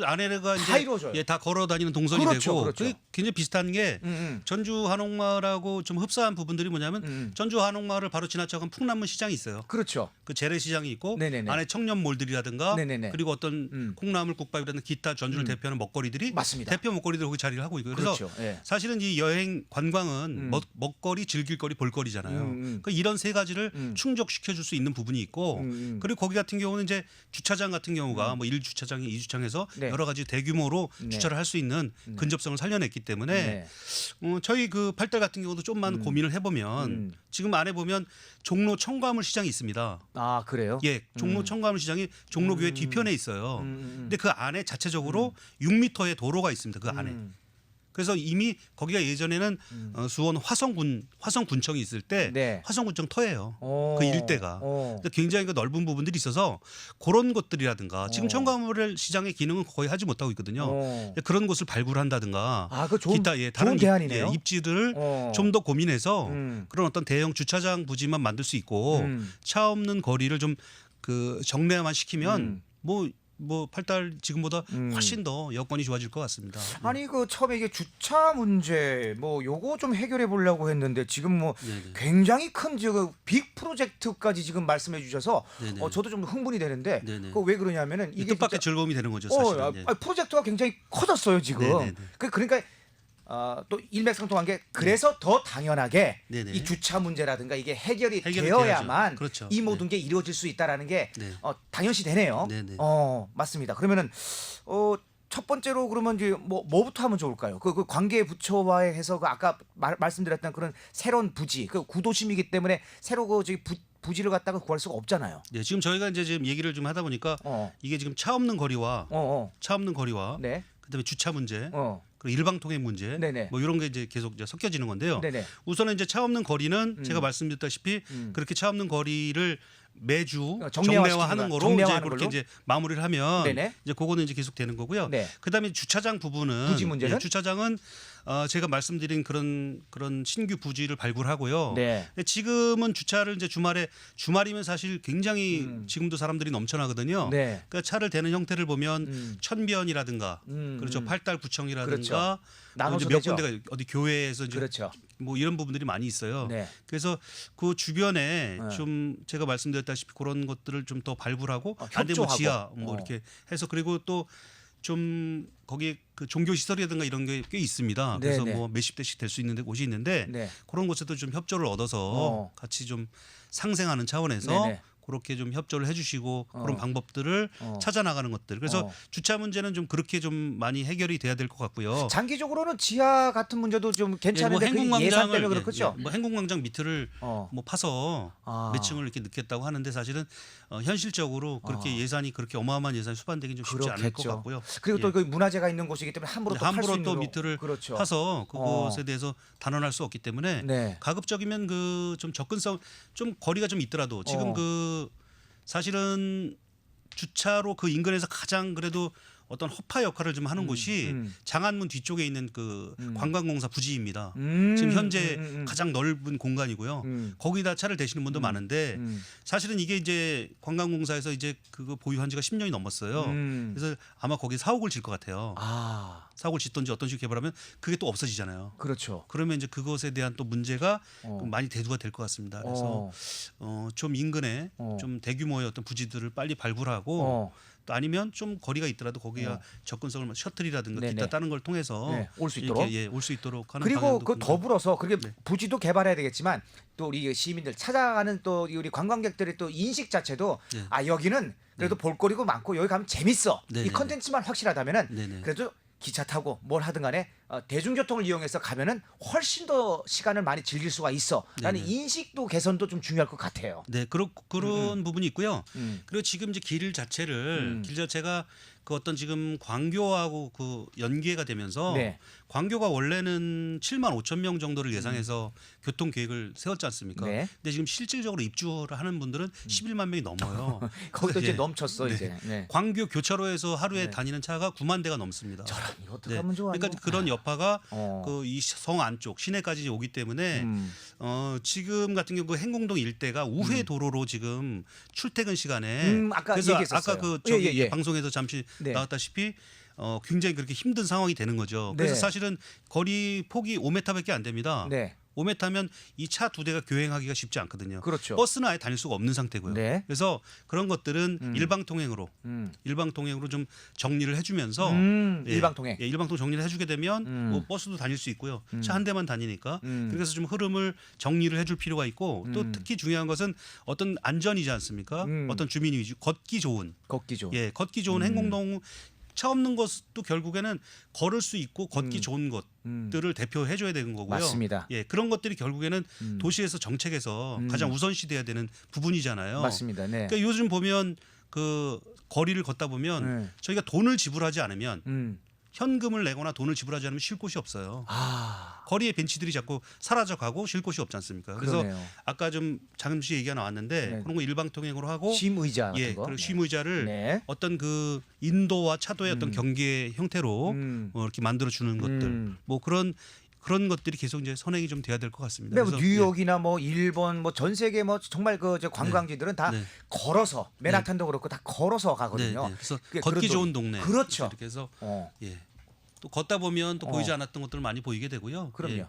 Speaker 6: 안에가
Speaker 1: 다
Speaker 6: 이제
Speaker 1: 이루어져요.
Speaker 6: 다 걸어 다니는 동선이
Speaker 1: 그렇죠,
Speaker 6: 되고
Speaker 1: 그렇죠.
Speaker 6: 그게 굉장히 비슷한 게
Speaker 1: 음.
Speaker 6: 전주 한옥마을하고 좀 흡사한 부분들이 뭐냐면 전주 한옥마을을 바로 지나쳐간 풍남문 시장이 있어요.
Speaker 1: 그렇죠.
Speaker 6: 그 재래시장이 있고
Speaker 1: 네네네.
Speaker 6: 안에 청년몰들이라든가
Speaker 1: 네네네.
Speaker 6: 그리고 어떤 콩나물 국밥이라든가 기타 전주를 대표하는 먹거리들이
Speaker 1: 맞습니다.
Speaker 6: 대표 먹거리들 거기 자리를 하고 있고요. 그래서
Speaker 1: 그렇죠. 예.
Speaker 6: 사실은 이 여행 관광은 먹거리, 즐길거리, 볼거리잖아요. 그 이런 세 가지를 충족시켜 줄 수 있는 부분이 있고 그리고 거기 같은 경우는 이제 주차장 같은 경우가 뭐 1주차장이 2주차장에서
Speaker 1: 네.
Speaker 6: 여러 가지 대규모로 주차를 할 수 있는 근접성을 살려냈기 때문에
Speaker 1: 네.
Speaker 6: 저희 그 팔달 같은 경우도 좀만 고민을 해보면 지금 안에 보면 종로 청과물 시장이 있습니다.
Speaker 1: 아, 그래요?
Speaker 6: 예, 종로 청과물 시장이 종로교회 뒤편에 있어요. 근데 그 안에 자체적으로 6m의 도로가 있습니다. 그 안에. 그래서 이미 거기가 예전에는 수원 화성군청이 있을 때
Speaker 1: 네.
Speaker 6: 화성군청 터예요.
Speaker 1: 오.
Speaker 6: 그 일대가. 근데 굉장히 그 넓은 부분들이 있어서 그런 것들이라든가 지금 청과물 시장의 기능은 거의 하지 못하고 있거든요. 그런 곳을 발굴한다든가
Speaker 1: 아, 그 좋은
Speaker 6: 기타 다른
Speaker 1: 좋은 대안이네요.
Speaker 6: 입지들을
Speaker 1: 어.
Speaker 6: 좀 더 고민해서 그런 어떤 대형 주차장 부지만 만들 수 있고 차 없는 거리를 좀 그 정례화만 시키면 뭐 팔달 지금보다 훨씬 더 여건이 좋아질 것 같습니다.
Speaker 1: 아니 그 처음에 이게 주차 문제 뭐 요거 좀 해결해 보려고 했는데 지금 뭐
Speaker 6: 네네.
Speaker 1: 굉장히 큰 지금 빅 프로젝트까지 지금 말씀해 주셔서
Speaker 6: 네네.
Speaker 1: 저도 좀 흥분이 되는데
Speaker 6: 네네.
Speaker 1: 그 왜 그러냐면은 이게
Speaker 6: 뜻밖의
Speaker 1: 진짜
Speaker 6: 즐거움이 되는 거죠, 사실은. 예.
Speaker 1: 프로젝트가 굉장히 커졌어요 지금.
Speaker 6: 네네네.
Speaker 1: 그러니까 또 일맥상통한 게 그래서 더 당연하게
Speaker 6: 네네.
Speaker 1: 이 주차 문제라든가 이게 해결이
Speaker 6: 해결이
Speaker 1: 되어야만
Speaker 6: 돼야죠. 그렇죠.
Speaker 1: 이 모든 게 이루어질 수 있다라는 게
Speaker 6: 네.
Speaker 1: 당연시 되네요.
Speaker 6: 네네.
Speaker 1: 맞습니다. 그러면은 첫 번째로 그러면 이제 뭐부터 하면 좋을까요? 그 관계 부처와의 해서 그 아까 말씀드렸던 그런 새로운 부지, 그 구도심이기 때문에 새로 그 저기 부지를 갖다가 구할 수가 없잖아요.
Speaker 6: 네, 지금 저희가 이제 지금 얘기를 좀 하다 보니까 이게 지금 차 없는 거리와
Speaker 1: 네.
Speaker 6: 그다음에 주차 문제,
Speaker 1: 어.
Speaker 6: 그리고 일방통행 문제,
Speaker 1: 네네.
Speaker 6: 뭐 이런 게 이제 계속 이제 섞여지는 건데요.
Speaker 1: 네네.
Speaker 6: 우선은 이제 차 없는 거리는 제가 말씀드렸다시피 그렇게 차 없는 거리를 매주 정례화하는 거로
Speaker 1: 정례화하는
Speaker 6: 이제 그렇게
Speaker 1: 걸로?
Speaker 6: 이제 마무리를 하면
Speaker 1: 네네.
Speaker 6: 이제 그거는 이제 계속 되는 거고요.
Speaker 1: 네.
Speaker 6: 그다음에 주차장 부분은
Speaker 1: 부지 문제는?
Speaker 6: 주차장은 제가 말씀드린 그런 신규 부지를 발굴하고요.
Speaker 1: 네.
Speaker 6: 근데 지금은 주차를 이제 주말이면 사실 굉장히 지금도 사람들이 넘쳐나거든요.
Speaker 1: 네.
Speaker 6: 그러니까 차를 대는 형태를 보면 천변이라든가 그렇죠. 팔달구청이라든가
Speaker 1: 그렇죠. 나눠서
Speaker 6: 몇
Speaker 1: 되죠.
Speaker 6: 군데가 어디 교회에서 이제
Speaker 1: 그렇죠.
Speaker 6: 뭐 이런 부분들이 많이 있어요.
Speaker 1: 네.
Speaker 6: 그래서 그 주변에 좀 제가 말씀드렸다시피 그런 것들을 좀 더 발굴하고 안 되면
Speaker 1: 협조하고.
Speaker 6: 지하 뭐 이렇게 해서 그리고 또 좀 거기 그 종교 시설이라든가 이런 게 꽤 있습니다. 그래서
Speaker 1: 네네.
Speaker 6: 뭐 몇십 대씩 될 수 있는 곳이 있는데
Speaker 1: 네.
Speaker 6: 그런 곳에도 좀 협조를 얻어서 같이 좀 상생하는 차원에서
Speaker 1: 네네.
Speaker 6: 그렇게 좀 협조를 해주시고 그런 방법들을 찾아 나가는 것들. 그래서 주차 문제는 좀 그렇게 좀 많이 해결이 돼야 될 것 같고요.
Speaker 1: 장기적으로는 지하 같은 문제도 좀
Speaker 6: 뭐
Speaker 1: 괜찮은데 그 예산 때문에 그렇겠죠.
Speaker 6: 뭐 행궁광장 밑을 뭐 파서 몇 층을 이렇게 넣겠다고 하는데 사실은 현실적으로 그렇게 예산이 그렇게 어마어마한 예산이 수반되기 좀 쉽지 않을 것 같고요.
Speaker 1: 그리고 또
Speaker 6: 예.
Speaker 1: 그 문화재가 있는 곳이기 때문에 함부로 또 팔 수
Speaker 6: 함부로
Speaker 1: 있는
Speaker 6: 또
Speaker 1: 거.
Speaker 6: 밑을
Speaker 1: 그렇죠.
Speaker 6: 파서 그것에 대해서 단언할 수 없기 때문에
Speaker 1: 네.
Speaker 6: 가급적이면 그 좀 접근성 좀 거리가 좀 있더라도 지금 그 사실은 주차로 그 인근에서 가장 그래도 어떤 허파 역할을 좀 하는 곳이 장안문 뒤쪽에 있는 그 관광공사 부지입니다. 지금 현재 가장 넓은 공간이고요. 거기다 차를 대시는 분도 많은데 사실은 이게 이제 관광공사에서 이제 그거 보유한 지가 10년이 넘었어요. 그래서 아마 거기 사옥을 질 것 같아요. 사옥을 짓든지 어떤 식으로 개발하면 그게 또 없어지잖아요.
Speaker 1: 그렇죠.
Speaker 6: 그러면 이제 그것에 대한 또 문제가 많이 대두가 될 것 같습니다. 그래서 좀 인근에 좀 대규모의 어떤 부지들을 빨리 발굴하고 또 아니면 좀 거리가 있더라도 거기가 접근성을 셔틀이라든가
Speaker 1: 네네.
Speaker 6: 기타 다른 걸 통해서
Speaker 1: 올 수 있도록.
Speaker 6: 이렇게 올 수 있도록 하는
Speaker 1: 그리고
Speaker 6: 방향도
Speaker 1: 그
Speaker 6: 있고요.
Speaker 1: 더불어서 그게
Speaker 6: 네.
Speaker 1: 부지도 개발해야 되겠지만 또 우리 시민들 찾아가는 또 우리 관광객들의 또 인식 자체도
Speaker 6: 네.
Speaker 1: 아 여기는 그래도 볼거리고 많고 여기 가면 재밌어.
Speaker 6: 네네네.
Speaker 1: 이 컨텐츠만 확실하다면은
Speaker 6: 네네.
Speaker 1: 그래도 기차 타고 뭘 하든 간에 대중교통을 이용해서 가면은 훨씬 더 시간을 많이 즐길 수가 있어. 라는
Speaker 6: 네네.
Speaker 1: 인식도 개선도 좀 중요할 것 같아요.
Speaker 6: 네, 그런 부분이 있고요.
Speaker 1: 음.
Speaker 6: 그리고 지금 이제 길 자체가 그 어떤 지금 광교하고 그 연계가 되면서
Speaker 1: 네.
Speaker 6: 광교가 원래는 7만 5천 명 정도를 예상해서 교통 계획을 세웠지 않습니까?
Speaker 1: 네.
Speaker 6: 근데 지금 실질적으로 입주를 하는 분들은 11만 명이 넘어요.
Speaker 1: 거기도 이제
Speaker 6: 예.
Speaker 1: 넘쳤어
Speaker 6: 네.
Speaker 1: 이제. 네.
Speaker 6: 광교 교차로에서 하루에
Speaker 1: 네.
Speaker 6: 다니는 차가 9만 대가 넘습니다.
Speaker 1: 저런 이거 어떻게
Speaker 6: 네.
Speaker 1: 하면 좋아?
Speaker 6: 그러니까
Speaker 1: 이거?
Speaker 6: 그런 여파가
Speaker 1: 어.
Speaker 6: 그 이 성 안쪽 시내까지 오기 때문에
Speaker 1: 음.
Speaker 6: 지금 같은 경우 그 행궁동 일대가 우회 도로로 지금 출퇴근 시간에
Speaker 1: 아까
Speaker 6: 그래서
Speaker 1: 얘기했었어요.
Speaker 6: 아까 그 저기
Speaker 1: 예, 예, 예.
Speaker 6: 방송에서 잠시
Speaker 1: 네.
Speaker 6: 나왔다시피 굉장히 그렇게 힘든 상황이 되는 거죠. 그래서
Speaker 1: 네.
Speaker 6: 사실은 거리 폭이 5m밖에 안 됩니다.
Speaker 1: 네.
Speaker 6: 5m면 이 차 두 대가 교행하기가 쉽지 않거든요.
Speaker 1: 그렇죠.
Speaker 6: 버스는 아예 다닐 수가 없는 상태고요.
Speaker 1: 네.
Speaker 6: 그래서 그런 것들은 일방통행으로 좀 정리를 해주면서 예,
Speaker 1: 일방통행.
Speaker 6: 예, 일방통 정리를 해주게 되면 뭐 버스도 다닐 수 있고요. 차 한 대만 다니니까 그래서 좀 흐름을 정리를 해줄 필요가 있고 또 특히 중요한 것은 어떤 안전이지 않습니까? 어떤 주민 위주 걷기 좋은
Speaker 1: 걷기 좋은.
Speaker 6: 예, 걷기 좋은 행궁동 차 없는 것도 결국에는 걸을 수 있고 걷기 좋은 것들을 대표해 줘야 되는 거고요.
Speaker 1: 맞습니다.
Speaker 6: 예, 그런 것들이 결국에는 도시에서 정책에서 가장 우선시돼야 되는 부분이잖아요.
Speaker 1: 맞습니다. 네.
Speaker 6: 그러니까 요즘 보면 그 거리를 걷다 보면 저희가 돈을 지불하지 않으면 현금을 내거나 돈을 지불하지 않으면 쉴 곳이 없어요. 거리에 벤치들이 자꾸 사라져가고 쉴 곳이 없지 않습니까? 그래서
Speaker 1: 그러네요.
Speaker 6: 아까 좀 잠시 얘기가 나왔는데
Speaker 1: 네.
Speaker 6: 그런 거 일방통행으로 하고
Speaker 1: 쉼 의자 같은
Speaker 6: 예,
Speaker 1: 거.
Speaker 6: 그리고 쉼 의자를
Speaker 1: 네.
Speaker 6: 어떤 그 인도와 차도의 어떤 경계 형태로 이렇게 만들어 주는 것들 뭐 그런 것들이 계속 이제 선행이 좀 돼야 될 것 같습니다.
Speaker 1: 네, 뭐
Speaker 6: 그래서
Speaker 1: 뉴욕이나 뭐 일본 뭐 전 세계 뭐 정말 그 저 관광지들은 다
Speaker 6: 네.
Speaker 1: 걸어서 맨하탄도 그렇고 다 걸어서
Speaker 6: 네,
Speaker 1: 가거든요.
Speaker 6: 네. 그래서
Speaker 1: 그게
Speaker 6: 걷기
Speaker 1: 그런
Speaker 6: 좋은 동네
Speaker 1: 그렇죠.
Speaker 6: 이렇게 해서
Speaker 1: 어.
Speaker 6: 예. 또 걷다 보면 또 보이지 않았던 것들 많이 보이게 되고요.
Speaker 1: 그럼요.
Speaker 6: 예.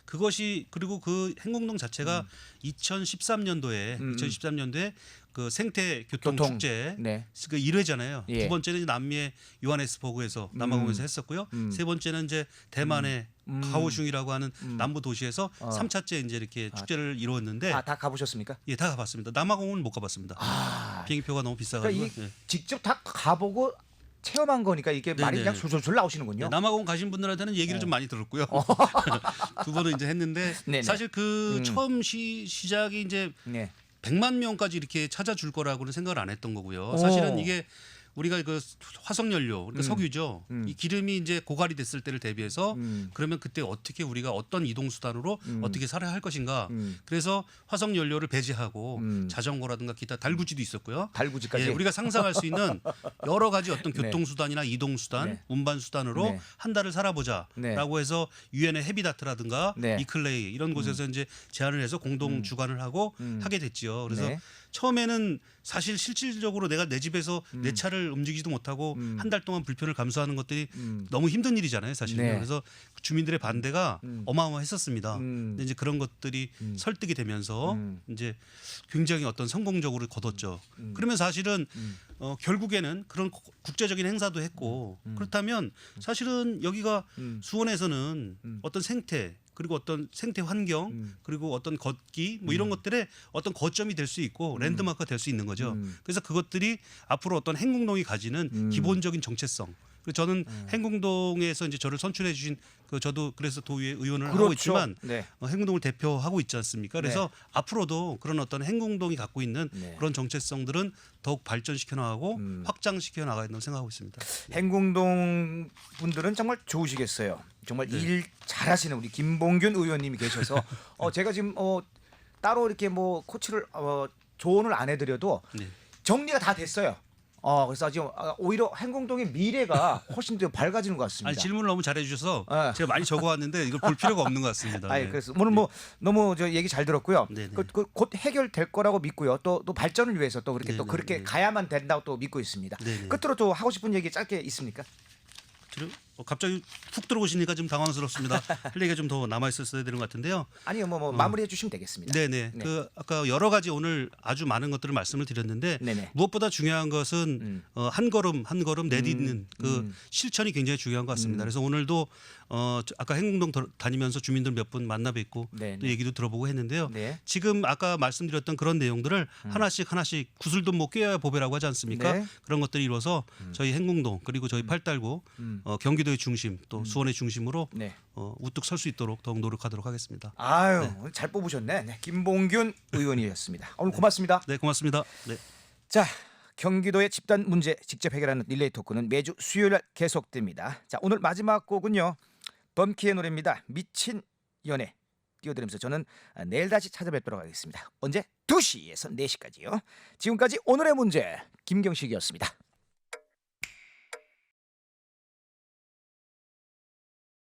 Speaker 6: 그것이 그리고 그 행궁동 자체가 2013년도에 그 생태 교통 축제
Speaker 1: 네.
Speaker 6: 그 1회잖아요.
Speaker 1: 예.
Speaker 6: 두 번째는 남미의 요하네스버그에서 남아공에서 했었고요. 세 번째는 이제 대만의 가오슝이라고 하는 남부 도시에서 3차째 이제 이렇게 축제를 이루었는데
Speaker 1: 다 가보셨습니까?
Speaker 6: 예, 다 가봤습니다. 남아공은 못 가봤습니다. 비행기표가 너무 비싸가지고.
Speaker 1: 그러니까 이
Speaker 6: 예.
Speaker 1: 직접 다 가보고 체험한 거니까 이게 말이
Speaker 6: 네네.
Speaker 1: 그냥 술술술 나오시는군요.
Speaker 6: 네, 남아공 가신 분들한테는 얘기를 좀 많이 들었고요. 두 번은 이제 했는데
Speaker 1: 네네.
Speaker 6: 사실 그 처음 시작이 이제
Speaker 1: 네.
Speaker 6: 100만 명까지 이렇게 찾아줄 거라고는 생각을 안 했던 거고요.
Speaker 1: 오.
Speaker 6: 사실은 이게 우리가 그 화석 연료, 그러니까 석유죠. 이 기름이 이제 고갈이 됐을 때를 대비해서 그러면 그때 어떻게 우리가 어떤 이동 수단으로 어떻게 살아야 할 것인가. 그래서 화석 연료를 배제하고 자전거라든가 기타 달구지도 있었고요.
Speaker 1: 달구지까지.
Speaker 6: 예, 우리가 상상할 수 있는 여러 가지 어떤 교통 수단이나 이동 수단,
Speaker 1: 네.
Speaker 6: 운반 수단으로
Speaker 1: 네.
Speaker 6: 한 달을 살아보자라고
Speaker 1: 네.
Speaker 6: 해서 유엔의 헤비다트라든가
Speaker 1: 네.
Speaker 6: 이클레이 이런 곳에서 이제 제안을 해서 공동 주관을 하고 하게 됐지요. 그래서
Speaker 1: 네.
Speaker 6: 처음에는 사실 실질적으로 내가 내 집에서 내 차를 움직이지도 못하고 한 달 동안 불편을 감수하는 것들이 너무 힘든 일이잖아요, 사실은.
Speaker 1: 네.
Speaker 6: 그래서 주민들의 반대가 어마어마했었습니다. 근데 이제 그런 것들이 설득이 되면서 이제 굉장히 어떤 성공적으로 거뒀죠. 그러면 사실은 결국에는 그런 국제적인 행사도 했고 그렇다면 사실은 여기가 수원에서는 어떤 생태 그리고 어떤 생태 환경 그리고 어떤 걷기 뭐 이런 것들의 어떤 거점이 될 수 있고 랜드마크가 될 수 있는 거죠. 그래서 그것들이 앞으로 어떤 행궁동이 가지는 기본적인 정체성. 그리고 저는 행궁동에서 이제 저를 선출해 주신 그 저도 그래서 도의회 의원을 하고
Speaker 1: 그렇죠.
Speaker 6: 있지만
Speaker 1: 네.
Speaker 6: 행궁동을 대표하고 있지 않습니까? 그래서 앞으로도 그런 어떤 행궁동이 갖고 있는
Speaker 1: 네.
Speaker 6: 그런 정체성들은 더욱 발전시켜 나가고 확장시켜 나가야 된다고 생각하고 있습니다.
Speaker 1: 행궁동 분들은 정말 좋으시겠어요. 정말 일 잘하시는 우리 김봉균 의원님이 계셔서 제가 지금 따로 이렇게 뭐 코치를 조언을 안 해드려도
Speaker 6: 네.
Speaker 1: 정리가 다 됐어요. 그래서 지금 오히려 행궁동의 미래가 훨씬 더 밝아지는 것 같습니다.
Speaker 6: 아니 질문을 너무 잘해주셔서 제가 많이 적어왔는데 이걸 볼 필요가 없는 것 같습니다.
Speaker 1: 아니,
Speaker 6: 네.
Speaker 1: 그래서 오늘 뭐 너무 저 얘기 잘 들었고요.
Speaker 6: 네네.
Speaker 1: 곧 해결될 거라고 믿고요. 또 발전을 위해서 또 그렇게 또
Speaker 6: 네네.
Speaker 1: 그렇게 가야만 된다고 또 믿고 있습니다.
Speaker 6: 네네.
Speaker 1: 끝으로 또 하고 싶은 얘기 짧게 있습니까?
Speaker 6: 갑자기 훅 들어오시니까 좀 당황스럽습니다. 할 얘기가 좀 더 남아 있었어야 되는 것 같은데요.
Speaker 1: 아니요, 마무리해 주시면 되겠습니다.
Speaker 6: 네네.
Speaker 1: 네.
Speaker 6: 그 아까 여러 가지 오늘 아주 많은 것들을 말씀을 드렸는데
Speaker 1: 네네.
Speaker 6: 무엇보다 중요한 것은 한 걸음 한 걸음 내딛는 그 실천이 굉장히 중요한 것 같습니다. 그래서 오늘도 아까 행궁동 다니면서 주민들 몇 분 만나 뵙고
Speaker 1: 네네.
Speaker 6: 또 얘기도 들어보고 했는데요.
Speaker 1: 네.
Speaker 6: 지금 아까 말씀드렸던 그런 내용들을 하나씩 구슬도 못 깨야 보배라고 하지 않습니까?
Speaker 1: 네.
Speaker 6: 그런 것들이 이루어서 저희 행궁동 그리고 저희 팔달구 경기도의 중심 또 수원의 중심으로
Speaker 1: 네.
Speaker 6: 우뚝 설 수 있도록 더욱 노력하도록 하겠습니다.
Speaker 1: 아유, 오늘 잘 뽑으셨네. 네, 김봉균 의원이었습니다. 오늘 고맙습니다.
Speaker 6: 네, 고맙습니다. 네.
Speaker 1: 자, 경기도의 집단 문제 직접 해결하는 릴레이 토크는 매주 수요일 날 계속됩니다. 자, 오늘 마지막 곡은요. 범키의 노래입니다. 미친 연애 띄워드리면서 저는 내일 다시 찾아뵙도록 하겠습니다. 언제? 2시에서 4시까지요. 지금까지 오늘의 문제 김경식이었습니다.